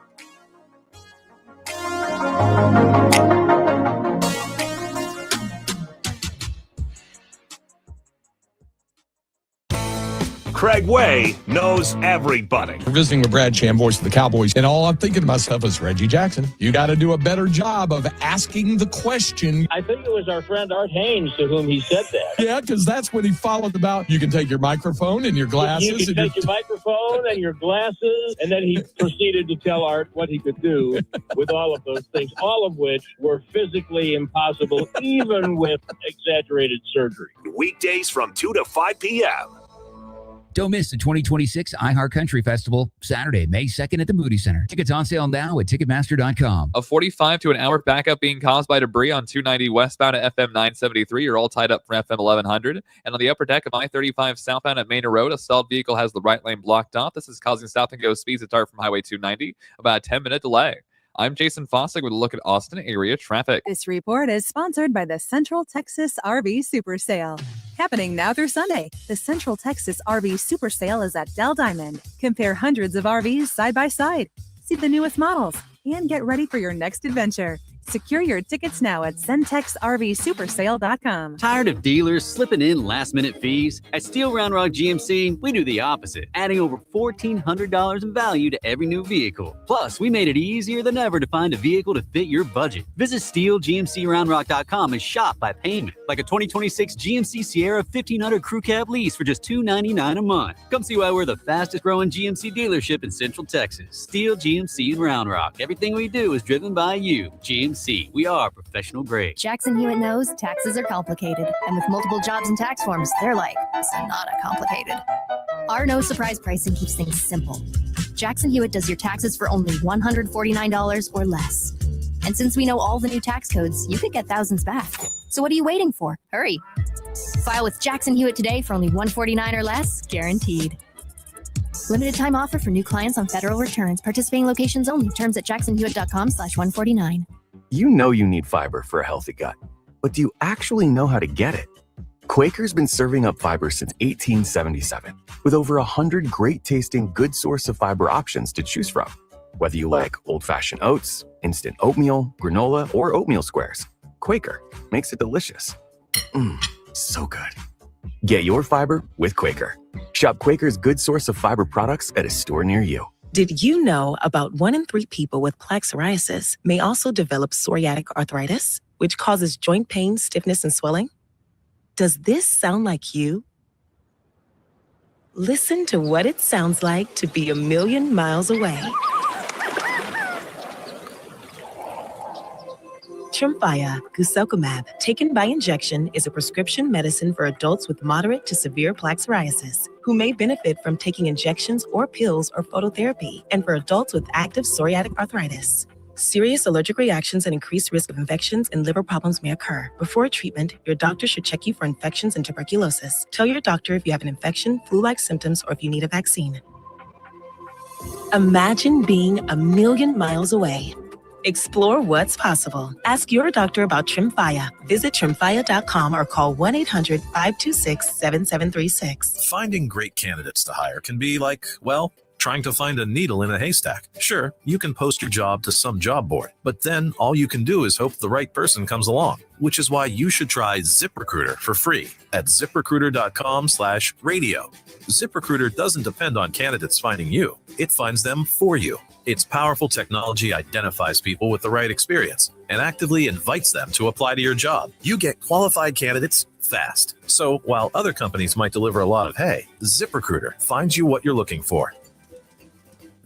Craig Way knows everybody. We're visiting with Brad Sham, voice of the Cowboys, and all I'm thinking to myself is, Reggie Jackson, you got to do a better job of asking the question. I think it was our friend Art Haynes to whom he said that. Yeah, because that's what he followed about. You can take your microphone and your glasses. You can take your microphone and your glasses, and then he proceeded to tell Art what he could do with all of those things, all of which were physically impossible, even with exaggerated surgery. Weekdays from 2 to 5 p.m. Don't miss the 2026 iHeart Country Festival, Saturday, May 2nd at the Moody Center. Tickets on sale now at Ticketmaster.com. A 45 to an hour backup being caused by debris on 290 westbound at FM 973. You're all tied up for FM 1100. And on the upper deck of I-35 southbound at Manor Road, a stalled vehicle has the right lane blocked off. This is causing stop-and-go speeds that start from Highway 290. About a 10-minute delay. I'm Jason Fossick with a look at Austin area traffic. This report is sponsored by the Central Texas RV Super Sale. Happening now through Sunday, the Central Texas RV Super Sale is at Dell Diamond. Compare hundreds of RVs side by side. See the newest models and get ready for your next adventure. Secure your tickets now at centexrvsupersale.com. Tired of dealers slipping in last-minute fees? At Steel Round Rock GMC, we do the opposite, adding over $1,400 in value to every new vehicle. Plus, we made it easier than ever to find a vehicle to fit your budget. Visit SteelGMCRoundrock.com and shop by payment, like a 2026 GMC Sierra 1500 Crew Cab lease for just $299 a month. Come see why we're the fastest-growing GMC dealership in Central Texas. Steel GMC in Round Rock. Everything we do is driven by you. GMC. We are professional grade. Jackson Hewitt knows taxes are complicated, and with multiple jobs and tax forms, they're like sonata complicated. Our no surprise pricing keeps things simple. Jackson Hewitt does your taxes for only $149 or less. And since we know all the new tax codes, you could get thousands back. So what are you waiting for? Hurry. File with Jackson Hewitt today for only $149 or less, guaranteed. Limited time offer for new clients on federal returns. Participating locations only. Terms at jacksonhewitt.com/149. You know you need fiber for a healthy gut, but do you actually know how to get it? Quaker's been serving up fiber since 1877, with over 100 great-tasting, good source of fiber options to choose from. Whether you like old-fashioned oats, instant oatmeal, granola, or oatmeal squares, Quaker makes it delicious. So good. Get your fiber with Quaker. Shop Quaker's good source of fiber products at a store near you. Did you know about 1 in 3 people with plaque psoriasis may also develop psoriatic arthritis, which causes joint pain, stiffness, and swelling? Does this sound like you? Listen to what it sounds like to be a million miles away. Tremfya guselkumab, taken by injection, is a prescription medicine for adults with moderate to severe plaque psoriasis who may benefit from taking injections or pills or phototherapy, and for adults with active psoriatic arthritis. Serious allergic reactions and increased risk of infections and liver problems may occur. Before treatment, your doctor should check you for infections and tuberculosis. Tell your doctor if you have an infection, flu-like symptoms, or if you need a vaccine. Imagine being a million miles away. Explore what's possible. Ask your doctor about Tremfya. Visit Tremfya.com or call 1-800-526-7736. Finding great candidates to hire can be like, well, trying to find a needle in a haystack. Sure, you can post your job to some job board, but then all you can do is hope the right person comes along, which is why you should try ZipRecruiter for free at ZipRecruiter.com/radio. ZipRecruiter doesn't depend on candidates finding you. It finds them for you. Its powerful technology identifies people with the right experience and actively invites them to apply to your job. You get qualified candidates fast. So while other companies might deliver a lot of hay, ZipRecruiter finds you what you're looking for.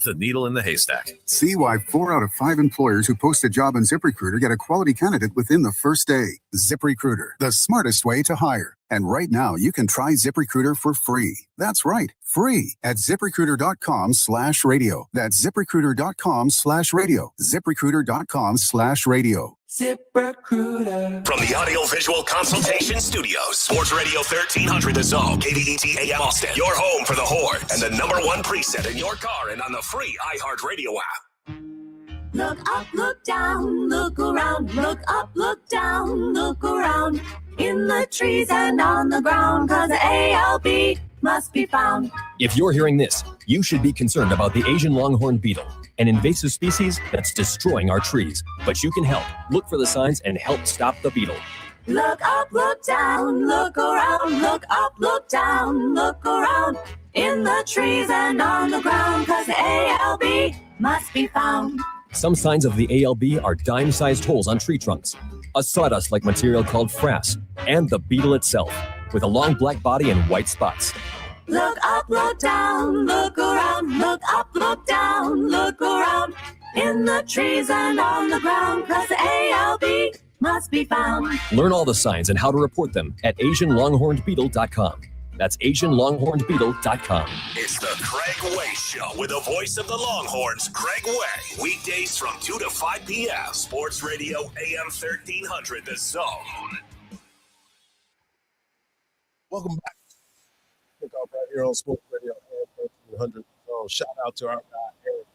The needle in the haystack. See why 4 out of 5 employers who post a job on ZipRecruiter get a quality candidate within the first day. ZipRecruiter, the smartest way to hire. And right now, you can try ZipRecruiter for free. That's right, free at ZipRecruiter.com/radio. That's ZipRecruiter.com/radio. ZipRecruiter.com/radio. ZipRecruiter. From the Audio-Visual Consultation Studios, Sports Radio 1300 The Zone, KDET AM Austin, your home for the Horns, and the #1 preset in your car and on the free iHeartRadio app. Look up, look down, look around, look up, look down, look around. In the trees and on the ground, 'cause the ALB must be found. If you're hearing this, you should be concerned about the Asian longhorn beetle, an invasive species that's destroying our trees. But you can help. Look for the signs and help stop the beetle. Look up, look down, look around, look up, look down, look around. in the trees and on the ground, 'cause the ALB must be found. Some signs of the ALB are dime-sized holes on tree trunks, a sawdust-like material called frass, and the beetle itself, with a long black body and white spots. Look up, look down, look around, look up, look down, look around, in the trees and on the ground, 'cause the ALB must be found. Learn all the signs and how to report them at AsianLonghornedBeetle.com. That's AsianLonghornedBeetle.com. It's the Craig Way Show with the voice of the Longhorns, Craig Way. Weekdays from 2 to 5 p.m. Sports Radio AM 1300, The Zone. Welcome back. Kickoff right here on Sports Radio AM 1300, The Zone. Shout out to our guy, Eric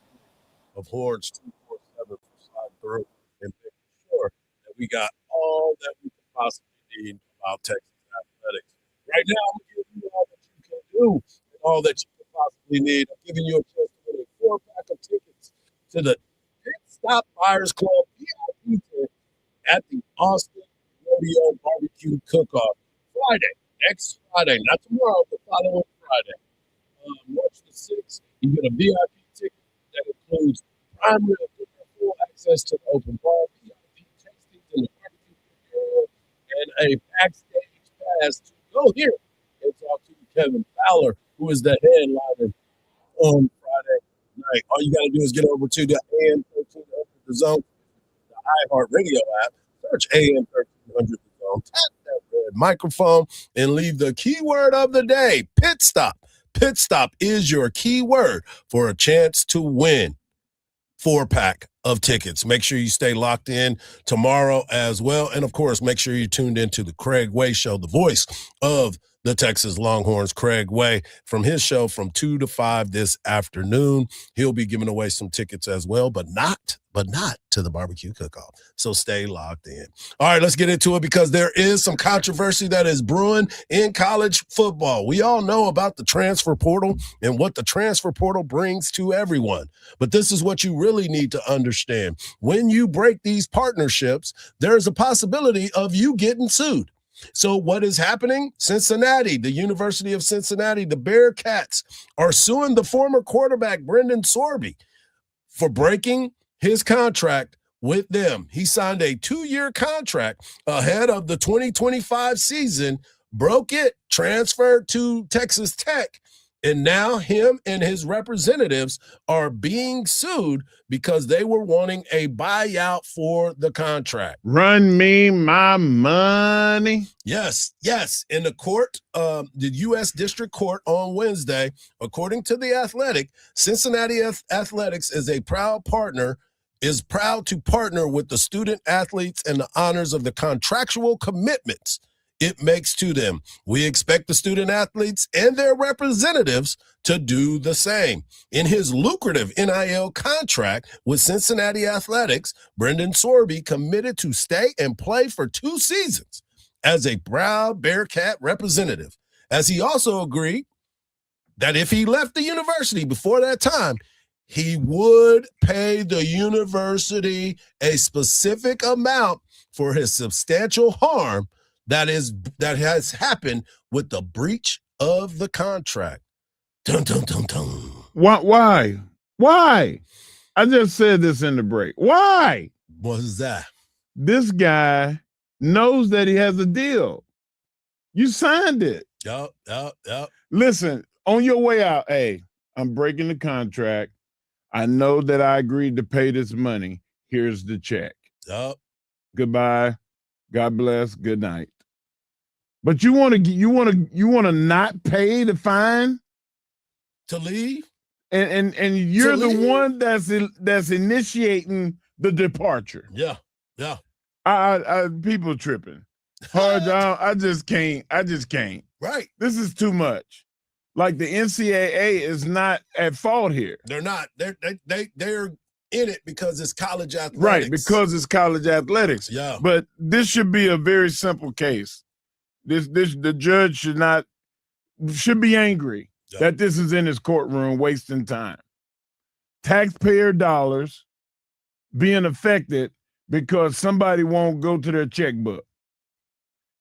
of Hardge 247 for sliding through and making sure that we got all that we could possibly need about Texas athletics. Right now, I'm going to give you all that you can do and all that you could possibly need. I'm giving you a chance to win a 4-pack of tickets to the Pit Stop Buyers Club VIP tent at the Austin Rodeo Barbecue Cook-Off Friday, next Friday, not tomorrow, the following Friday. March the 6th, you get a VIP ticket that includes prime rib with full access to the open bar, VIP tastings in the barbecue area, and a backstage pass to go here and talk to Kevin Fowler, who is the headliner on Friday night. All you got to do is get over to the AM 1300 The Zone, the iHeartRadio app, search AM 1300 The Zone, tap that red microphone, and leave the keyword of the day, pit stop. Pit stop is your keyword for a chance to win 4-pack of tickets. Make sure you stay locked in tomorrow as well. And of course, make sure you tuned into the Craig Way Show, the voice of the Texas Longhorns, Craig Way, from his show from 2 to 5 this afternoon. He'll be giving away some tickets as well, but not to the barbecue cook-off. So stay locked in. All right, let's get into it because there is some controversy that is brewing in college football. We all know about the transfer portal and what the transfer portal brings to everyone. But this is what you really need to understand. When you break these partnerships, there's a possibility of you getting sued. So what is happening? Cincinnati, the University of Cincinnati, the Bearcats are suing the former quarterback, Brendan Sorby, for breaking his contract with them. He signed a 2-year contract ahead of the 2025 season, broke it, transferred to Texas Tech, and now him and his representatives are being sued because they were wanting a buyout for the contract. Run me my money. Yes. In the court, the U.S. District Court on Wednesday, according to The Athletic, Cincinnati Athletics is proud to partner with the student athletes in the honors of the contractual commitments it makes to them. We expect the student athletes and their representatives to do the same. In his lucrative NIL contract with Cincinnati Athletics, Brendan Sorby committed to stay and play for 2 seasons as a proud Bearcat representative, as he also agreed that if he left the university before that time, he would pay the university a specific amount for his substantial harm that has happened with the breach of the contract. Dun, dun, dun, dun. Why? I just said this in the break. Why? What is that? This guy knows that he has a deal. You signed it. Yup. Listen, on your way out, hey, I'm breaking the contract. I know that I agreed to pay this money. Here's the check. Yup. Goodbye. God bless. Good night. But you want to not pay the fine to leave, and you're the one that's initiating the departure. Yeah. I people tripping. Hardge, I just can't. Right. This is too much. Like the NCAA is not at fault here. They're not. They're in it because it's college athletics. Right, because it's college athletics. Yeah. But this should be a very simple case. The judge should be angry that this is in his courtroom wasting time. Taxpayer dollars being affected because somebody won't go to their checkbook.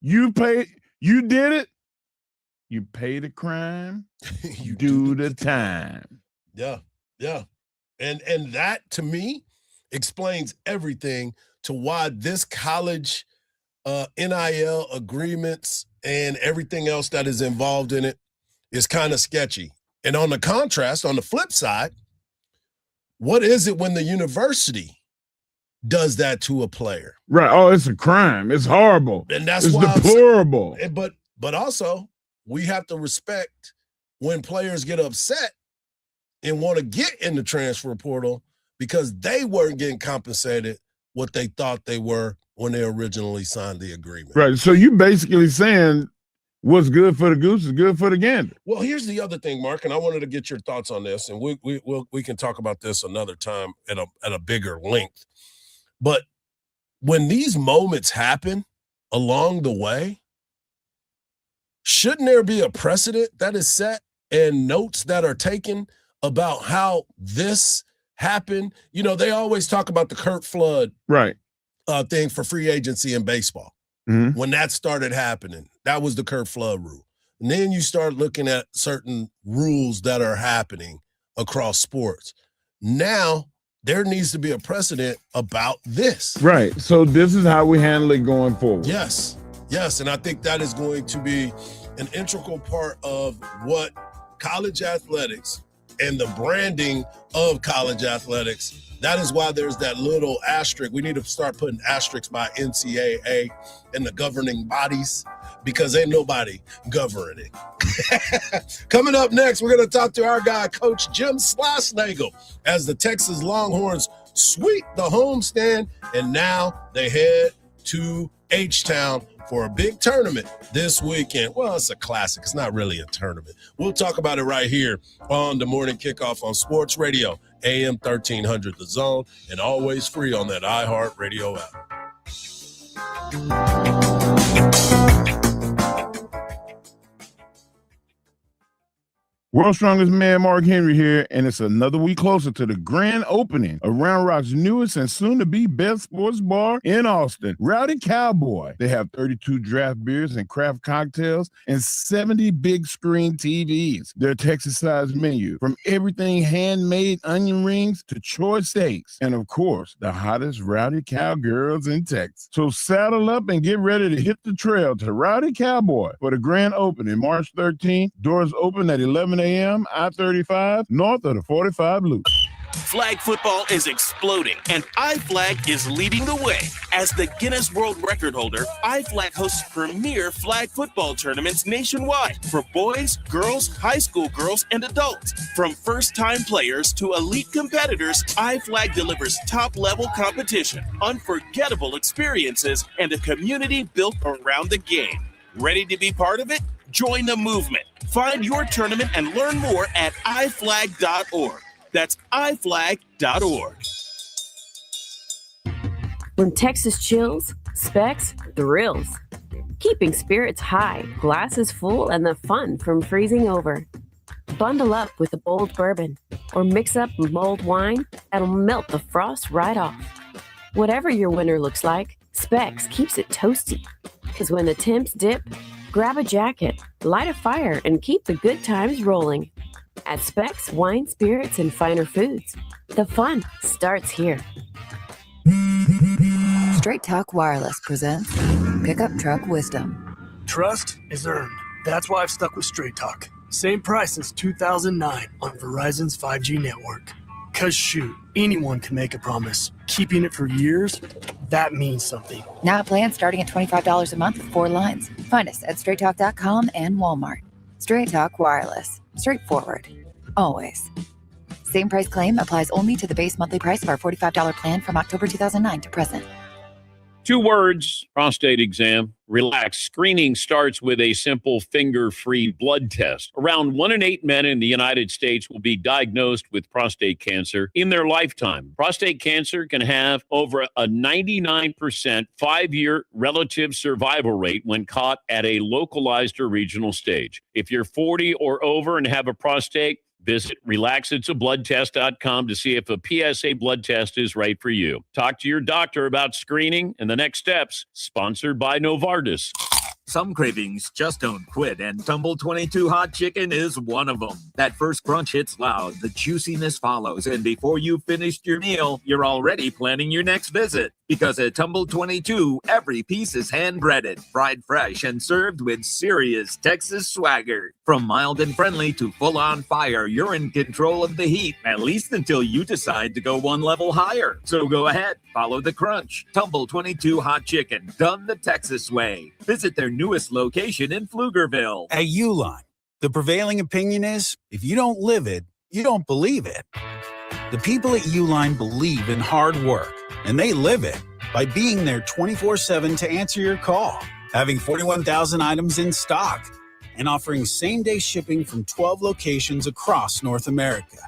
You did it. You pay the crime, you do the time. Yeah, yeah. And that, to me, explains everything to why this college NIL agreements and everything else that is involved in it is kind of sketchy. And on the contrast, on the flip side, what is it when the university does that to a player? Right. Oh, it's a crime. It's horrible. And that's it's why deplorable. But also, we have to respect when players get upset and want to get in the transfer portal because they weren't getting compensated what they thought they were when they originally signed the agreement. Right. So you basically saying what's good for the goose is good for the gander. Well, here's the other thing, Mark, and I wanted to get your thoughts on this, and we can talk about this another time at a bigger length. But when these moments happen along the way, shouldn't there be a precedent that is set and notes that are taken about how this happened? You know, they always talk about the Kurt Flood thing for free agency in baseball. Mm-hmm. When that started happening, that was the Kurt Flood rule. And then you start looking at certain rules that are happening across sports. Now, there needs to be a precedent about this. Right. So this is how we handle it going forward. Yes. Yes. And I think that is going to be an integral part of what college athletics and the branding of college athletics. That is why there's that little asterisk. We need to start putting asterisks by NCAA and the governing bodies because ain't nobody governing it. Coming up next, we're going to talk to our guy, Coach Jim Schlossnagle, as the Texas Longhorns sweep the homestand, and now they head to H-Town for a big tournament this weekend. Well, it's a classic. It's not really a tournament. We'll talk about it right here on the Morning Kickoff on Sports Radio, AM 1300 The Zone, and always free on that iHeartRadio app. World's Strongest Man, Mark Henry here, and it's another week closer to the grand opening of Round Rock's newest and soon-to-be best sports bar in Austin, Rowdy Cowboy. They have 32 draft beers and craft cocktails and 70 big-screen TVs. Their Texas-sized menu, from everything handmade onion rings to choice steaks, and of course, the hottest Rowdy Cowgirls in Texas. So saddle up and get ready to hit the trail to Rowdy Cowboy for the grand opening, March 13th. Doors open at 11 a.m. I-35, north of the 45 loop. Flag football is exploding, and iFlag is leading the way. As the Guinness World Record holder, iFlag hosts premier flag football tournaments nationwide for boys, girls, high school girls, and adults. From first-time players to elite competitors, iFlag delivers top-level competition, unforgettable experiences, and a community built around the game. Ready to be part of it? Join the movement. Find your tournament and learn more at iflag.org. That's iflag.org. When Texas chills, Specs thrills. Keeping spirits high, glasses full, and the fun from freezing over. Bundle up with a bold bourbon or mix up mulled wine that'll melt the frost right off. Whatever your winter looks like, Specs keeps it toasty. Because when the temps dip, grab a jacket, light a fire, and keep the good times rolling. At Specs Wine, Spirits, and Finer Foods, the fun starts here. Straight Talk Wireless presents Pickup Truck Wisdom. Trust is earned. That's why I've stuck with Straight Talk. Same price since 2009 on Verizon's 5G network. Cause shoot, anyone can make a promise. Keeping it for years, that means something. Now a plan starting at $25 a month with 4 lines. Find us at straighttalk.com and Walmart. Straight Talk Wireless. Straightforward. Always. Same price claim applies only to the base monthly price of our $45 plan from October 2009 to present. 2 words, prostate exam. Relax. Screening starts with a simple finger-free blood test. Around 1 in 8 men in the United States will be diagnosed with prostate cancer in their lifetime. Prostate cancer can have over a 99% 5-year relative survival rate when caught at a localized or regional stage. If you're 40 or over and have a prostate, visit relaxitsabloodtest.com to see if a PSA blood test is right for you. Talk to your doctor about screening and the next steps. Sponsored by Novartis. Some cravings just don't quit, and Tumble 22 Hot Chicken is one of them. That first crunch hits loud, the juiciness follows, and before you've finished your meal, you're already planning your next visit. Because at Tumble 22, every piece is hand-breaded, fried fresh, and served with serious Texas swagger. From mild and friendly to full-on fire, you're in control of the heat, at least until you decide to go one level higher. So go ahead, follow the crunch. Tumble 22 Hot Chicken, done the Texas way. Visit their newest location in Pflugerville. At Uline, the prevailing opinion is, if you don't live it, you don't believe it. The people at Uline believe in hard work, and they live it by being there 24/7 to answer your call, having 41,000 items in stock, and offering same-day shipping from 12 locations across North America.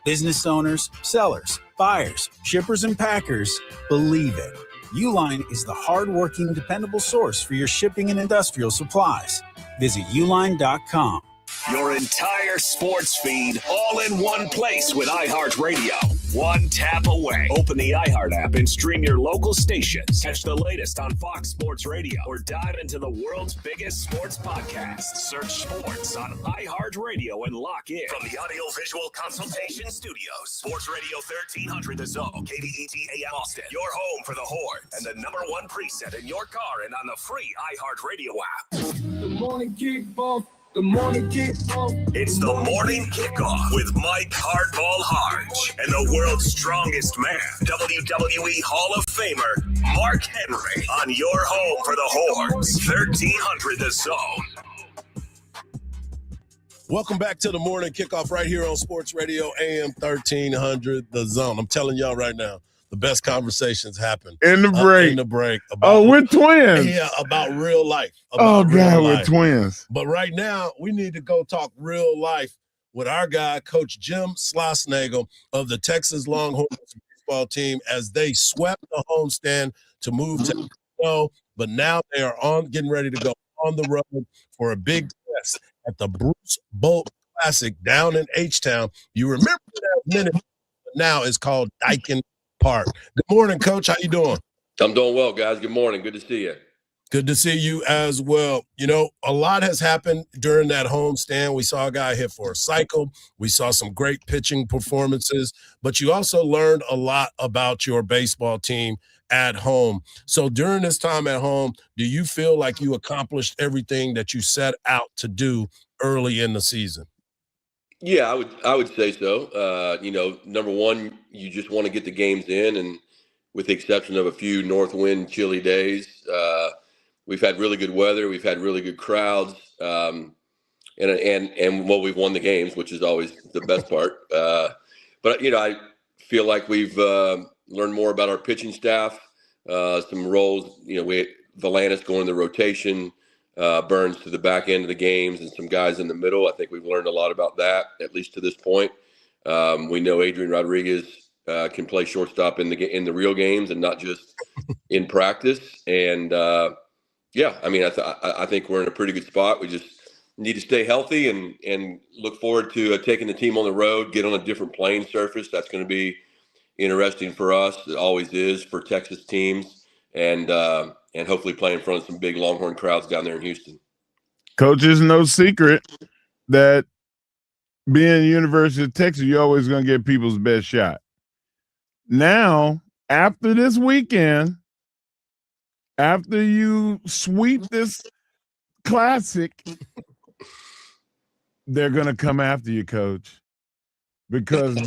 Business owners, sellers, buyers, shippers, and packers believe it. Uline is the hard-working, dependable source for your shipping and industrial supplies. Visit uline.com. Your entire sports feed all in one place with iHeartRadio. One tap away. Open the iHeart app and stream your local stations. Catch the latest on Fox Sports Radio or dive into the world's biggest sports podcast. Search sports on iHeartRadio and lock in. From the audio-visual consultation studios, Sports Radio 1300 The Zone, KDET AM Austin, your home for the Horns, and the #1 preset in your car and on the free iHeartRadio app. The morning kickoff. The morning kickoff. It's the morning kickoff with Mike Hardball Hardge and the world's strongest man, WWE Hall of Famer Mark Henry, on your home for the Horns, 1300 The Zone. Welcome back to the morning kickoff right here on Sports Radio AM 1300 The Zone. I'm telling y'all right now, the best conversations happen in the break. In the break. About, we're twins. Yeah, about real life. We're twins. But right now, we need to go talk real life with our guy, Coach Jim Schlossnagle of the Texas Longhorns baseball team, as they swept the homestand to move to the but now they are getting ready to go on the road for a big test at the Bruce Bolt Classic down in H-Town. You remember that minute, but now it's called Dyken Park. Good morning, Coach. How you doing? I'm doing well, guys. Good morning. Good to see you. Good to see you as well. You know, a lot has happened during that homestand. We saw a guy hit for a cycle. We saw some great pitching performances, but you also learned a lot about your baseball team at home. So during this time at home, do you feel like you accomplished everything that you set out to do early in the season? Yeah, I would say so. You know, number one, you just want to get the games in, and with the exception of a few north wind chilly days, we've had really good weather. We've had really good crowds, and we've won the games, which is always the best part. But you know, I feel like we've learned more about our pitching staff. Some roles, you know, Valanis going the rotation. Burns to the back end of the games, and some guys in the middle. I think we've learned a lot about that, at least to this point. We know Adrian Rodriguez can play shortstop in the real games and not just in practice. And yeah, I mean, I think we're in a pretty good spot. We just need to stay healthy and look forward to taking the team on the road, get on a different playing surface. That's going to be interesting for us. It always is for Texas teams. And hopefully play in front of some big Longhorn crowds down there in Houston. Coach, it's no secret that being University of Texas, you're always going to get people's best shot. Now, after this weekend, after you sweep this classic, they're going to come after you, Coach. Because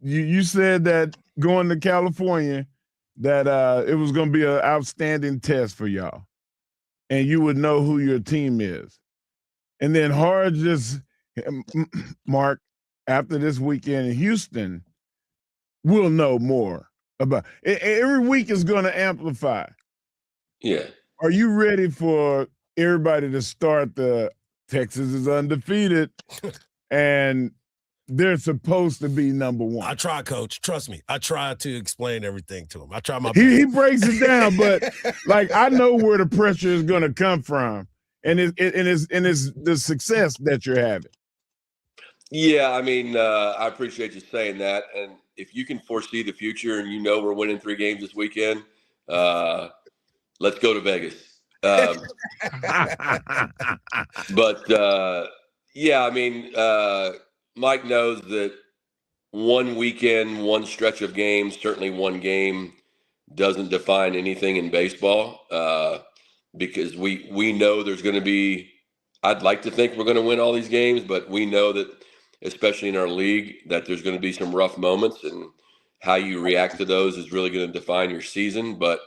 you said that going to California, that it was going to be an outstanding test for y'all, and you would know who your team is. And then Hardge just, Mark, after this weekend in Houston, we'll know more about it. Every week is going to amplify. Yeah. Are you ready for everybody to start the Texas is undefeated and they're supposed to be number one? I try, Coach. Trust me. I try to explain everything to him. I try my best. He breaks it down, but like I know where the pressure is going to come from, and it's the success that you're having. Yeah, I mean, I appreciate you saying that. And if you can foresee the future and you know we're winning 3 games this weekend, let's go to Vegas. But yeah, I mean, Mike knows that one weekend, one stretch of games, certainly one game doesn't define anything in baseball, because we know there's going to be, I'd like to think we're going to win all these games, but we know that, especially in our league, that there's going to be some rough moments, and how you react to those is really going to define your season. But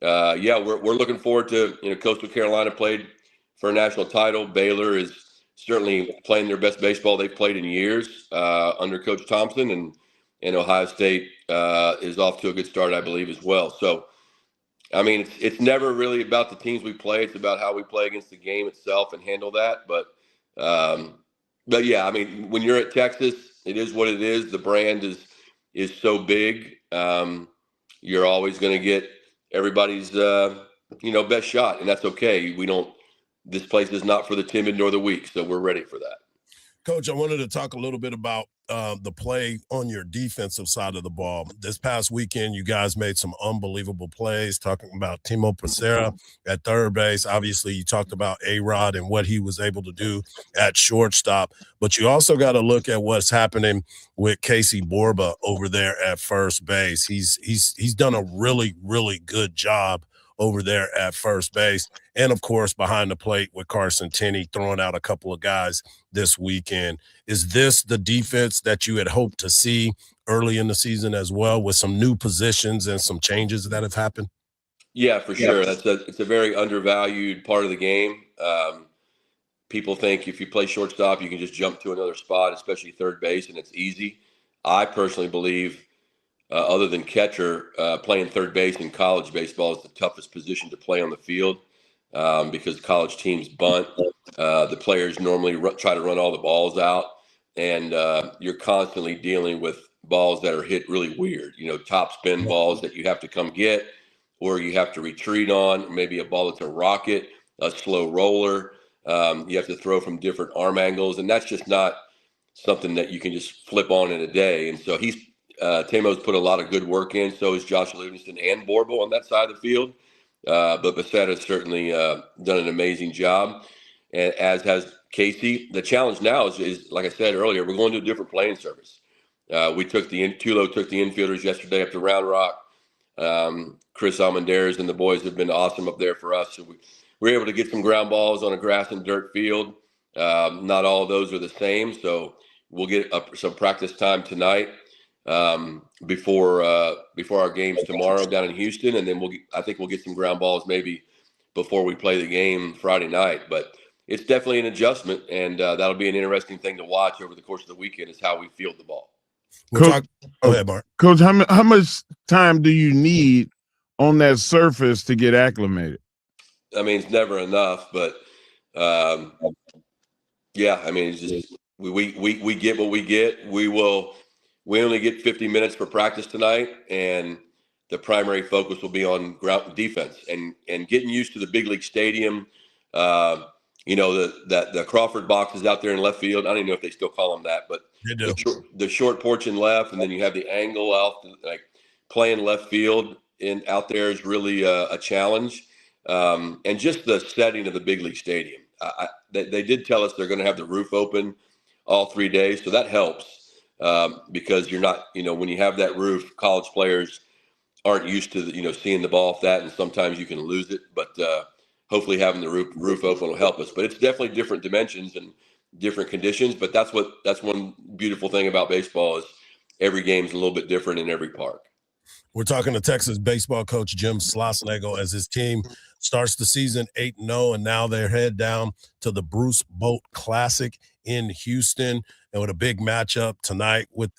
yeah, we're looking forward to, Coastal Carolina played for a national title. Baylor is certainly playing their best baseball they've played in years under Coach Thompson, and Ohio State is off to a good start, I believe, as well. So, I mean, it's never really about the teams we play. It's about how we play against the game itself and handle that. But yeah, I mean, when you're at Texas, it is what it is. The brand is so big. You're always going to get everybody's best shot, and that's okay. This place is not for the timid nor the weak, so we're ready for that. Coach, I wanted to talk a little bit about the play on your defensive side of the ball. This past weekend, you guys made some unbelievable plays, talking about Timo Pacera at third base. Obviously, you talked about A-Rod and what he was able to do at shortstop, but you also got to look at what's happening with Casey Borba over there at first base. He's done a really, really good job over there at first base. And, of course, behind the plate with Carson Tenney throwing out a couple of guys this weekend. Is this the defense that you had hoped to see early in the season as well, with some new positions and some changes that have happened? Yeah, for sure. It's a very undervalued part of the game. People think if you play shortstop, you can just jump to another spot, especially third base, and it's easy. I personally believe, other than catcher, playing third base in college baseball is the toughest position to play on the field, because college teams bunt. The players normally try to run all the balls out, and you're constantly dealing with balls that are hit really weird. Top spin balls that you have to come get, or you have to retreat on, maybe a ball that's a rocket, a slow roller. You have to throw from different arm angles, and that's just not something that you can just flip on in a day. And so Timo's put a lot of good work in. So is Josh Livingston and Borbo on that side of the field. But Becerra's certainly done an amazing job, and as has Casey. The challenge now is, like I said earlier, we're going to a different playing surface. Tulo took the infielders yesterday up to Round Rock. Chris Almendarez and the boys have been awesome up there for us. So we were able to get some ground balls on a grass and dirt field. Not all of those are the same, so we'll get some practice time tonight before our games tomorrow down in Houston, and then I think we'll get some ground balls maybe before we play the game Friday night. But it's definitely an adjustment, and that'll be an interesting thing to watch over the course of the weekend, is how we field the ball. Go ahead, Mark. Coach, how much time do you need on that surface to get acclimated? I mean, it's never enough, but yeah, I mean, it's just we get what we get. We only get 50 minutes for practice tonight, and the primary focus will be on ground defense and getting used to the big league stadium. The Crawford box is out there in left field. I don't even know if they still call them that, but the short porch in left, and then you have the angle out. Like, playing left field out there is really a challenge. And just the setting of the big league stadium. They did tell us they're going to have the roof open all 3 days, so that helps, because you're not, when you have that roof, college players aren't used to seeing the ball off that, and sometimes you can lose it. But hopefully having the roof open will help us. But it's definitely different dimensions and different conditions. But that's one beautiful thing about baseball, is every game's a little bit different in every park. We're talking to Texas baseball coach Jim Schlossnagle as his team starts the season 8-0, and now they're head down to the Bruce Bolt Classic in Houston, and with a big matchup tonight with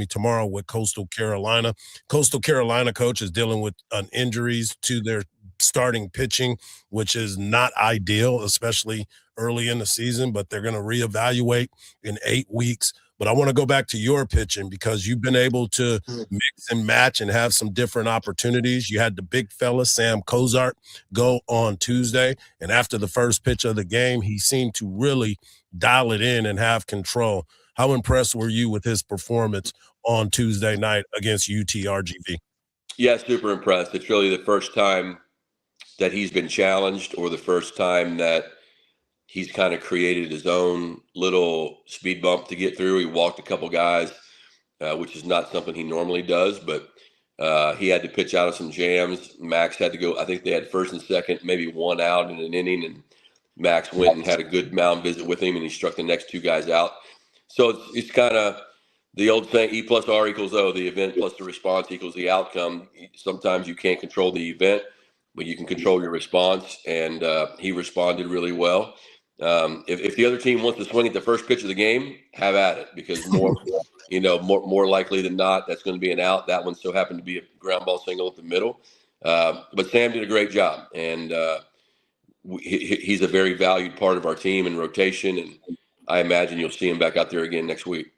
tomorrow with Coastal Carolina. Coastal Carolina coach is dealing with injuries to their starting pitching, which is not ideal, especially early in the season, but they're going to reevaluate in 8 weeks. But I want to go back to your pitching, because you've been able to mix and match and have some different opportunities. You had the big fella, Sam Cozart, go on Tuesday, and after the first pitch of the game, he seemed to really dial it in and have control. How impressed were you with his performance on Tuesday night against UTRGV? Yeah, super impressed. It's really the first time that he's been challenged or the first time that he's kind of created his own little speed bump to get through. He walked a couple guys, which is not something he normally does, but he had to pitch out of some jams. Max had to go. I think they had first and second, maybe one out in an inning, and Max went and had a good mound visit with him, and he struck the next two guys out. So it's kind of the old saying, E plus R equals O, the event plus the response equals the outcome. Sometimes you can't control the event, but you can control your response, and he responded really well. If the other team wants to swing at the first pitch of the game, have at it, because more likely than not, that's going to be an out. That one so happened to be a ground ball single at the middle. But Sam did a great job, and he's a very valued part of our team and rotation, and I imagine you'll see him back out there again next week.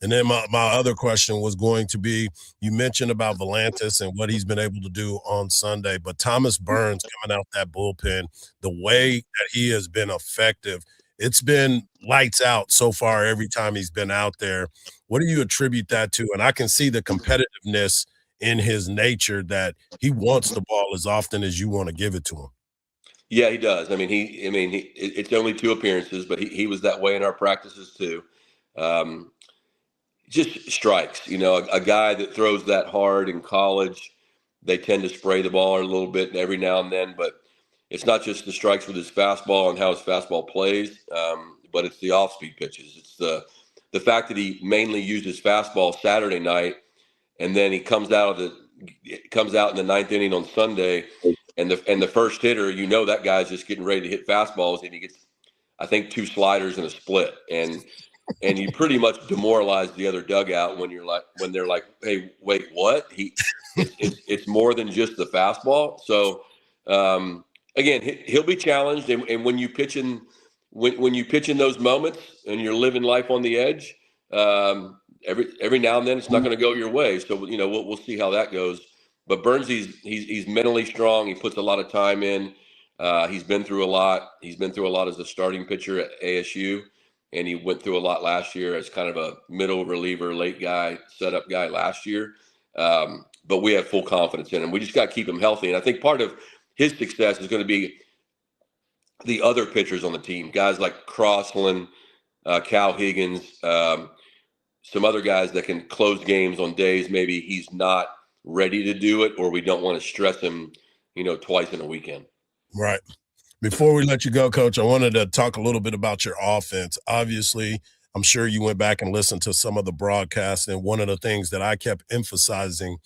And then my other question was going to be, you mentioned about Volantis and what he's been able to do on Sunday, but Thomas Burns coming out that bullpen, the way that he has been effective, it's been lights out so far every time he's been out there. What do you attribute that to? And I can see the competitiveness in his nature that he wants the ball as often as you want to give it to him. Yeah, he does. It's only 2 appearances, but he was that way in our practices too. Just strikes, a guy that throws that hard in college, they tend to spray the ball a little bit every now and then, but it's not just the strikes with his fastball and how his fastball plays, but it's the off-speed pitches. It's the fact that he mainly used his fastball Saturday night, and then he comes out in the 9th inning on Sunday, and the first hitter, that guy's just getting ready to hit fastballs, and he gets, I think, 2 sliders and a split, and you pretty much demoralize the other dugout when they're like, hey, wait, what? It's more than just the fastball. So again, he'll be challenged, and when you pitch in those moments and you're living life on the edge, every now and then it's not going to go your way. So we'll see how that goes. But Burns, he's mentally strong. He puts a lot of time in. He's been through a lot. He's been through a lot as a starting pitcher at ASU. And he went through a lot last year as kind of a middle reliever, late guy, setup guy last year. But we have full confidence in him. We just got to keep him healthy. And I think part of his success is going to be the other pitchers on the team, guys like Crossland, Cal Higgins, some other guys that can close games on days maybe he's not ready to do it, or we don't want to stress him, twice in a weekend. Right. Before we let you go, Coach, I wanted to talk a little bit about your offense. Obviously, I'm sure you went back and listened to some of the broadcasts, and one of the things that I kept emphasizing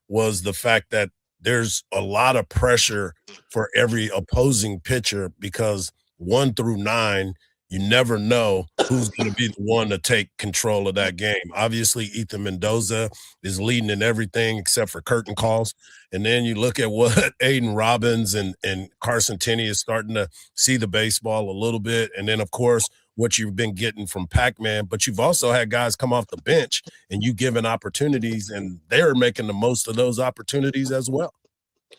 was the fact that there's a lot of pressure for every opposing pitcher because 1 through 9, you never know who's going to be the one to take control of that game. Obviously, Ethan Mendoza is leading in everything except for curtain calls. And then you look at what Aiden Robbins and Carson Tenney is starting to see the baseball a little bit. And then, of course, what you've been getting from Pac-Man. But you've also had guys come off the bench and you given opportunities, and they're making the most of those opportunities as well.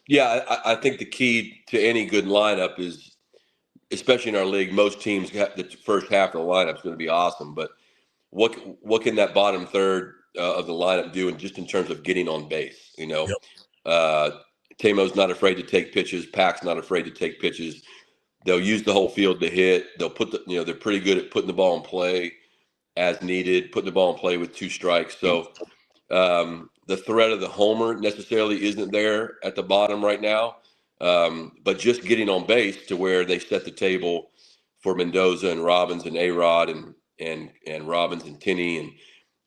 Yeah, I think the key to any good lineup is, especially in our league, most teams have the first half of the lineup is going to be awesome. But what can that bottom third of the lineup do, and just in terms of getting on base? Yep. Tamo's not afraid to take pitches. Pac's not afraid to take pitches. They'll use the whole field to hit. They'll put they're pretty good at putting the ball in play as needed, putting the ball in play with 2 strikes. So the threat of the homer necessarily isn't there at the bottom right now. But just getting on base to where they set the table for Mendoza and Robbins and A-Rod and Robbins and Tenney. And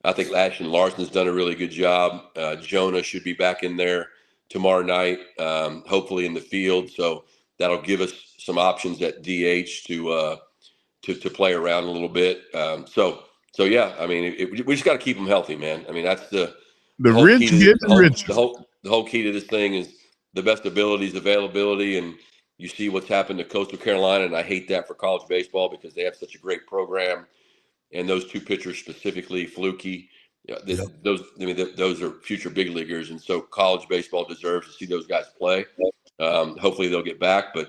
I think Ashton Larson's done a really good job. Jonah should be back in there tomorrow night, hopefully in the field. So that'll give us some options at DH to play around a little bit. So yeah, we just got to keep them healthy, man. That's the whole key to this thing is the best abilities, availability, and you see what's happened to Coastal Carolina, and I hate that for college baseball because they have such a great program, and those 2 pitchers specifically, Fluky, those are future big leaguers, and so college baseball deserves to see those guys play. Hopefully they'll get back, but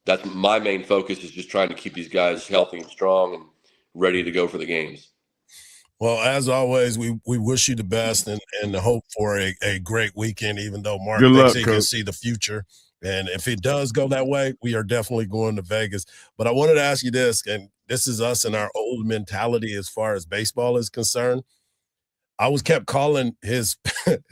that's my main focus is just trying to keep these guys healthy and strong and ready to go for the games. Well, as always, we wish you the best and hope for a great weekend, even though Mark thinks he can see the future And if it does go that way, we are definitely going to Vegas. But I wanted to ask you this, and this is us and our old mentality as far as baseball is concerned. I was kept calling his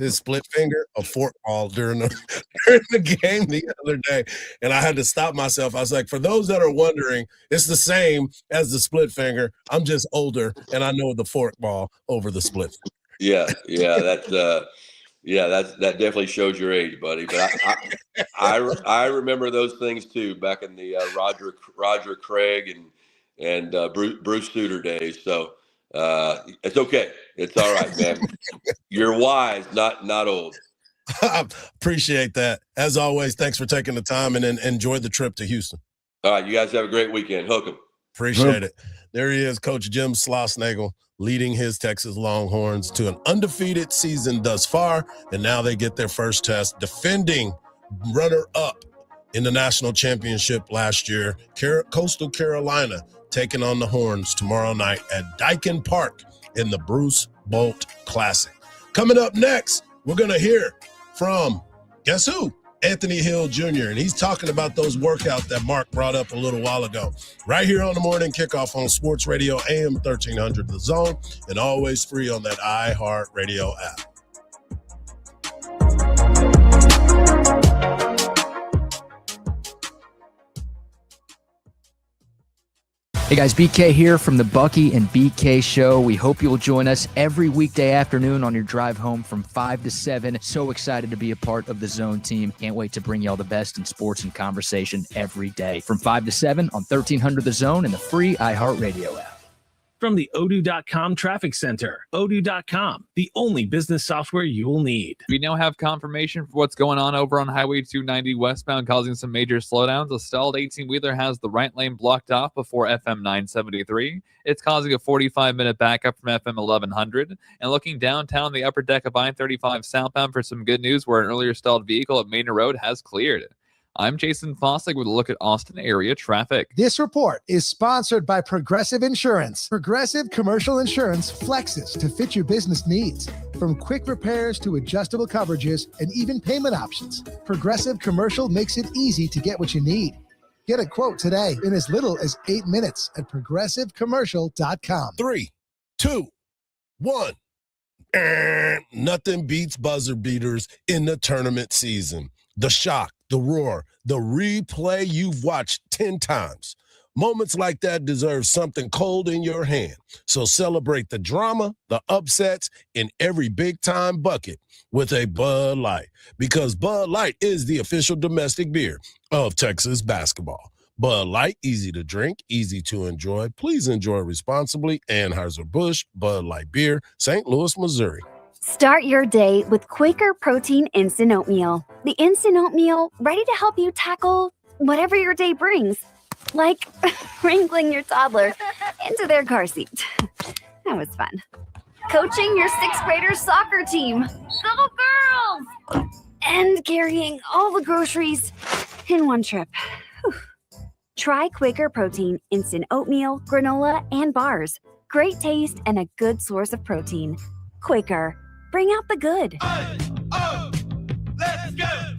split finger a fork ball during the game the other day, and I had to stop myself. I was like, for those that are wondering, it's the same as the split finger. I'm just older, and I know the fork ball over the split finger. That definitely shows your age, buddy. But I remember those things too back in the Roger Craig and Bruce Sutter days. So it's okay. It's all right, man. You're wise, not old. Appreciate that. As always, thanks for taking the time and enjoy the trip to Houston. All right, you guys have a great weekend. Hook 'em. Appreciate it. There he is, Coach Jim Schlossnagle, leading his Texas Longhorns to an undefeated season thus far, and now they get their first test, defending runner-up in the national championship last year, Coastal Carolina, taking on the Horns tomorrow night at Dyken Park in the Bruce Bolt Classic. Coming up next, we're going to hear from, guess who? Anthony Hill Jr., and he's talking about those workouts that Mark brought up a little while ago. Right here on the Morning Kickoff on Sports Radio AM 1300 The Zone, and always free on that iHeartRadio app. Hey guys, BK here from the Bucky and BK Show. We hope you'll join us every weekday afternoon on your drive home from 5 to 7. So excited to be a part of the Zone team. Can't wait to bring you all the best in sports and conversation every day from 5 to 7 on 1300 The Zone and the free iHeartRadio app. From the Odoo.com Traffic Center, Odoo.com, the only business software you will need. We now have confirmation for what's going on over on Highway 290 westbound, causing some major slowdowns. A stalled 18-wheeler has the right lane blocked off before FM 973. It's causing a 45-minute backup from FM 1100. And looking downtown, the upper deck of I-35 southbound for some good news, where an earlier stalled vehicle at Mainer Road has cleared. I'm Jason Fossig with a look at Austin area traffic. This report is sponsored by Progressive Insurance. Progressive Commercial Insurance flexes to fit your business needs. From quick repairs to adjustable coverages and even payment options, Progressive Commercial makes it easy to get what you need. Get a quote today in as little as 8 minutes at progressivecommercial.com. 3, 2, 1. Nothing beats buzzer beaters in the tournament season. The shock, the roar, the replay you've watched 10 times. Moments like that deserve something cold in your hand. So celebrate the drama, the upsets, in every big-time bucket with a Bud Light. Because Bud Light is the official domestic beer of Texas basketball. Bud Light, easy to drink, easy to enjoy. Please enjoy responsibly. Anheuser-Busch, Bud Light Beer, St. Louis, Missouri. Start your day with Quaker Protein Instant Oatmeal. The instant oatmeal ready to help you tackle whatever your day brings, like wrangling your toddler into their car seat. That was fun. Coaching your 6th graders soccer team. Go girls! And carrying all the groceries in one trip. Whew. Try Quaker Protein Instant Oatmeal, granola, and bars. Great taste and a good source of protein. Quaker. Bring out the good. Let's go!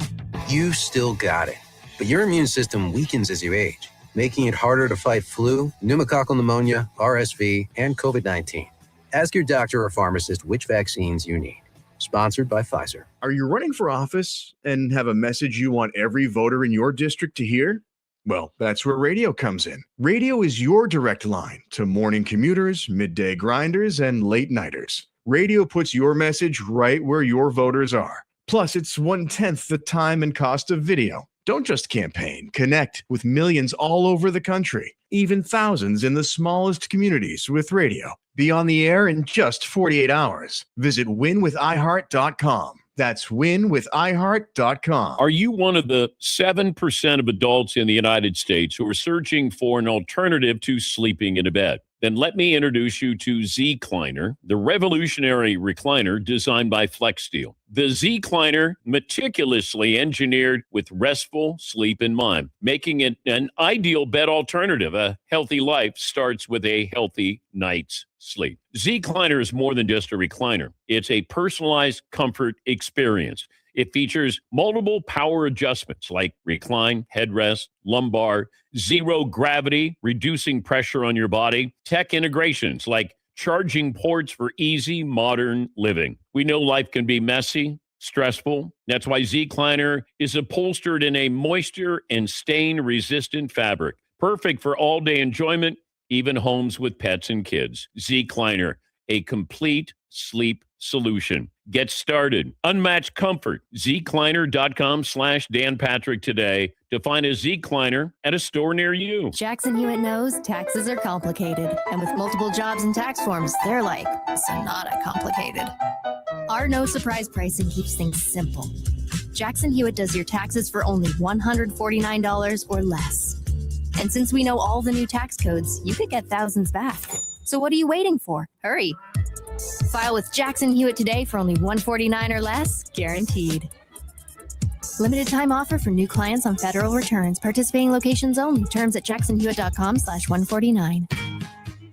You still got it, but your immune system weakens as you age, making it harder to fight flu, pneumococcal pneumonia, RSV, and COVID-19. Ask your doctor or pharmacist which vaccines you need. Sponsored by Pfizer. Are you running for office and have a message you want every voter in your district to hear? Well, that's where radio comes in. Radio is your direct line to morning commuters, midday grinders, and late nighters. Radio puts your message right where your voters are. Plus, it's 1/10 the time and cost of video. Don't just campaign. Connect with millions all over the country, even thousands in the smallest communities with radio. Be on the air in just 48 hours. Visit winwithiheart.com. That's winwithiheart.com. Are you one of the 7% of adults in the United States who are searching for an alternative to sleeping in a bed? Then let me introduce you to Z-Cliner, the revolutionary recliner designed by FlexSteel. The Z-Cliner, meticulously engineered with restful sleep in mind, making it an ideal bed alternative. A healthy life starts with a healthy night's sleep. Z-Cliner is more than just a recliner. It's a personalized comfort experience. It features multiple power adjustments like recline, headrest, lumbar, zero gravity, reducing pressure on your body, tech integrations like charging ports for easy modern living. We know life can be messy, stressful. That's why Zecliner is upholstered in a moisture and stain resistant fabric, perfect for all day enjoyment, even homes with pets and kids. Zecliner, a complete sleep solution. Get started. Unmatched comfort. Zecliner.com/Dan Patrick today to find a Zecliner at a store near you. Jackson Hewitt knows taxes are complicated, and with multiple jobs and tax forms, they're like Sonata complicated. Our no surprise pricing keeps things simple. Jackson Hewitt does your taxes for only $149 or less. And since we know all the new tax codes, you could get thousands back. So what are you waiting for? Hurry. File with Jackson Hewitt today for only $149 or less, guaranteed. Limited time offer for new clients on federal returns. Participating locations only. Terms at jacksonhewitt.com/149.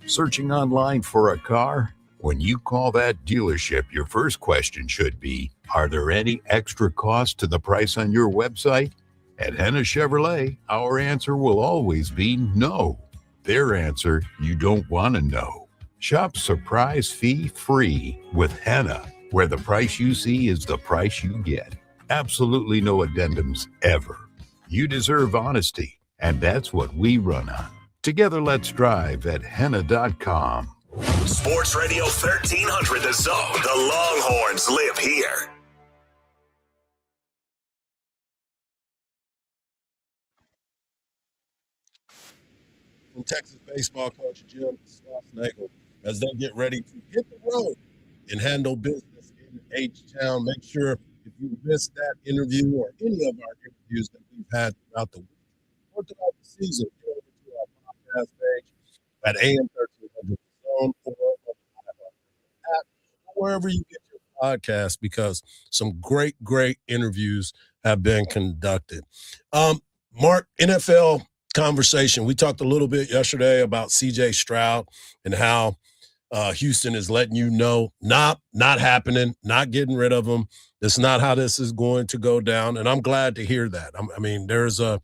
Searching online for a car? When you call that dealership, your first question should be, are there any extra costs to the price on your website? At Henna Chevrolet, our answer will always be no. Their answer, you don't want to know. Shop surprise fee free with Henna, where the price you see is the price you get. Absolutely no addendums ever. You deserve honesty, and that's what we run on. Together, let's drive at henna.com. Sports Radio 1300 The Zone. The Longhorns live here. From Texas baseball coach Jim Schlossnagle as they get ready to hit the road and handle business in H-Town. Make sure if you missed that interview or any of our interviews that we've had throughout the week or throughout the season, go over to our podcast page at AM 1300 Zone or on the app or wherever you get your podcast, because some great interviews have been conducted. Mark, NFL conversation. We talked a little bit yesterday about C.J. Stroud and how Houston is letting you know, not happening, not getting rid of him. That's not how this is going to go down. And I'm glad to hear that. I mean, there's a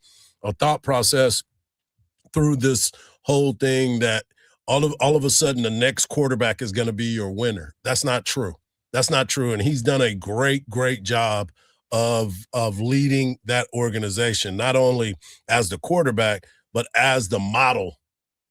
thought process through this whole thing that all of a sudden the next quarterback is going to be your winner. That's not true. That's not true. And he's done a great job of leading that organization, not only as the quarterback, but as the model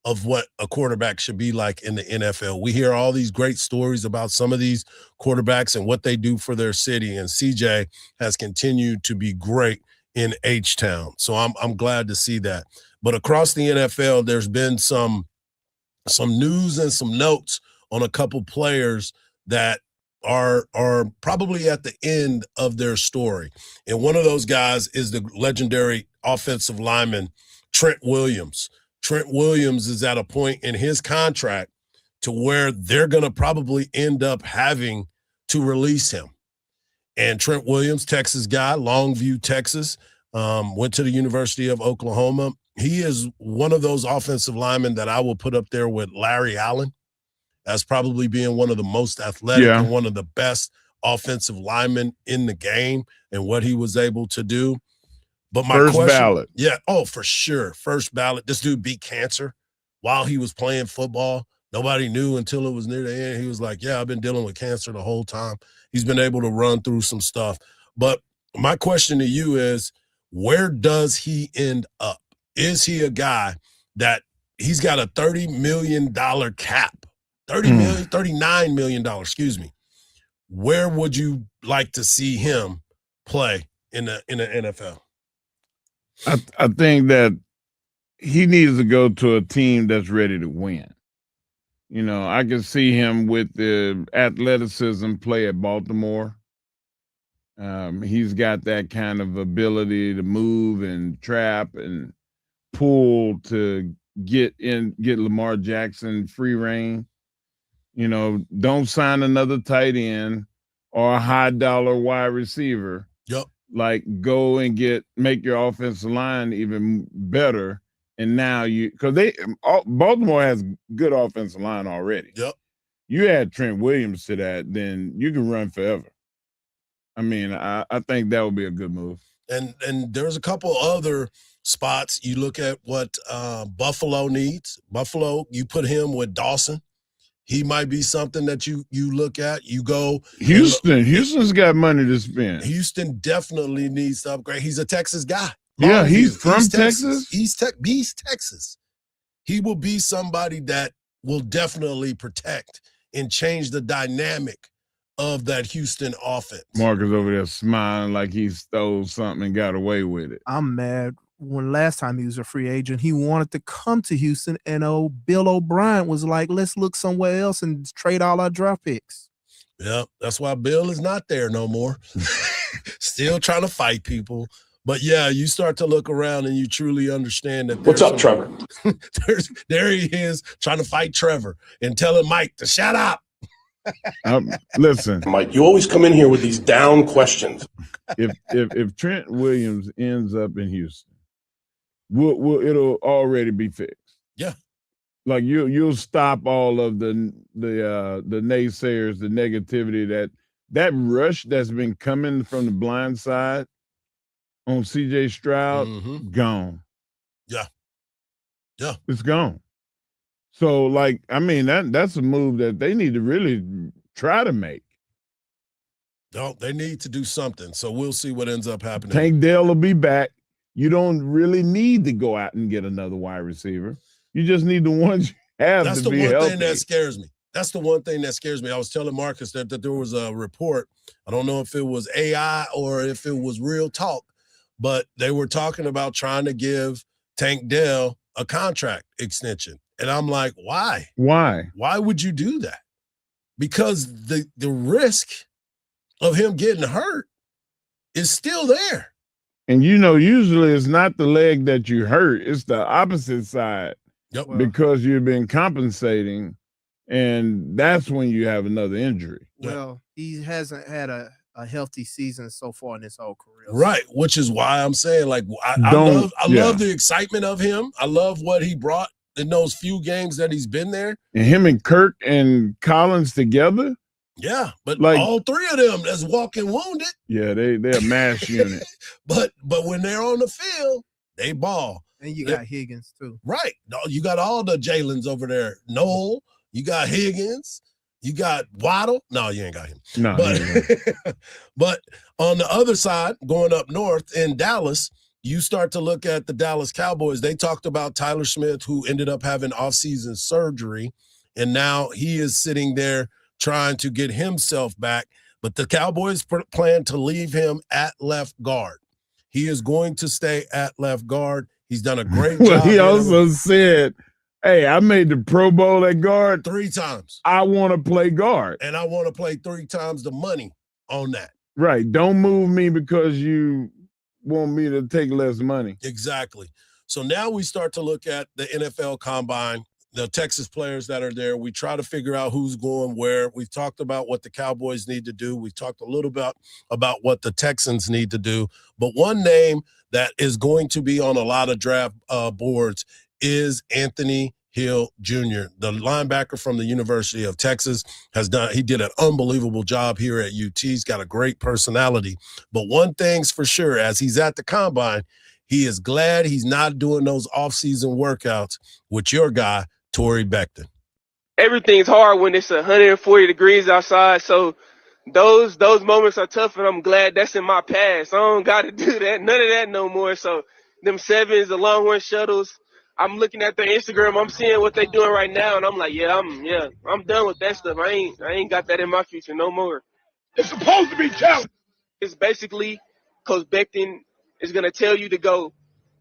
of what a quarterback should be like in the NFL. We hear all these great stories about some of these quarterbacks and what they do for their city, and CJ has continued to be great in H-Town. So I'm glad to see that. But across the NFL, there's been some news and some notes on a couple players that are probably at the end of their story. And one of those guys is the legendary offensive lineman, Trent Williams. Trent Williams is at a point in his contract to where they're going to probably end up having to release him. And Trent Williams, Texas guy, Longview, Texas, went to the University of Oklahoma. He is one of those offensive linemen that I will put up there with Larry Allen as probably being one of the most athletic and one of the best offensive linemen in the game and what he was able to do. But my first question, ballot. Yeah, oh, for sure. First ballot. This dude beat cancer while he was playing football. Nobody knew until it was near the end. He was like, yeah, I've been dealing with cancer the whole time. He's been able to run through some stuff. But my question to you is, where does he end up? Is he a guy that he's got a $30 million cap? $39 million, excuse me. Where would you like to see him play in the NFL? I think that he needs to go to a team that's ready to win. You know, I can see him with the athleticism play at Baltimore. He's got that kind of ability to move and trap and pull to get Lamar Jackson free reign. You know, don't sign another tight end or a high dollar wide receiver. Yep. Like, go and make your offensive line even better. And now because Baltimore has good offensive line already. Yep. You add Trent Williams to that, then you can run forever. I mean, I think that would be a good move. And there's a couple other spots. You look at what Buffalo needs. Buffalo, you put him with Dawson. He might be something that you look at. You go Houston. Houston's got money to spend. Houston definitely needs to upgrade. He's a Texas guy. Yeah, he's from Texas. East Texas. He will be somebody that will definitely protect and change the dynamic of that Houston offense. Marcus over there smiling like he stole something and got away with it. I'm mad. When last time he was a free agent, he wanted to come to Houston, and Bill O'Brien was like, let's look somewhere else and trade all our draft picks. Yeah, that's why Bill is not there no more. Still trying to fight people. But, yeah, you start to look around and you truly understand that. What's up, Trevor? There he is trying to fight Trevor and telling Mike to shut up. Listen, Mike, you always come in here with these down questions. If Trent Williams ends up in Houston, it'll already be fixed. Yeah, like you'll stop all of the naysayers, the negativity, that rush that's been coming from the blind side on CJ Stroud, gone. Yeah, it's gone. So, like, I mean, that's a move that they need to really try to make. No, they need to do something. So we'll see what ends up happening. Tank Dell will be back. You don't really need to go out and get another wide receiver. You just need the ones you have. That's to the be one healthy. thing that scares me. That's the one thing that scares me. I was telling Marcus that there was a report. I don't know if it was AI or if it was real talk, but they were talking about trying to give Tank Dell a contract extension. And I'm like, why? Why? Why would you do that? Because the risk of him getting hurt is still there. And, usually it's not the leg that you hurt. It's the opposite side. Yep. Because you've been compensating, and that's when you have another injury. Well, he hasn't had a healthy season so far in his whole career. Right, which is why I'm saying, like, I love the excitement of him. I love what he brought in those few games that he's been there. And him and Kirk and Collins together? Yeah, but like, all three of them that's walking wounded. Yeah, they're a mass unit. But when they're on the field, they ball. And you got Higgins, too. Right. You got all the Jalen's over there. Noel, you got Higgins, you got Waddle. No, you ain't got him. No. But on the other side, going up north in Dallas, you start to look at the Dallas Cowboys. They talked about Tyler Smith, who ended up having offseason surgery, and now he is sitting there trying to get himself back. But the Cowboys plan to leave him at left guard. He is going to stay at left guard. He's done a great job. Well, he also said, hey, I made the Pro Bowl at guard 3 times. I want to play guard. And I want to play 3 times the money on that. Right. Don't move me because you want me to take less money. Exactly. So now we start to look at the NFL Combine, the Texas players that are there. We try to figure out who's going where. We've talked about what the Cowboys need to do. We talked a little bit about what the Texans need to do. But one name that is going to be on a lot of draft boards is Anthony Hill Jr., the linebacker from the University of Texas. He did an unbelievable job here at UT. He's got a great personality. But one thing's for sure, as he's at the Combine, he is glad he's not doing those off-season workouts with your guy, Torrey Becton. Everything's hard when it's 140 degrees outside, so those moments are tough, and I'm glad that's in my past. I don't got to do that, none of that no more. So them sevens, the Longhorn shuttles, I'm looking at their Instagram, I'm seeing what they're doing right now, and I'm like, I'm done with that stuff. I ain't got that in my future no more. It's supposed to be challenged. It's basically Coach Becton is going to tell you to go,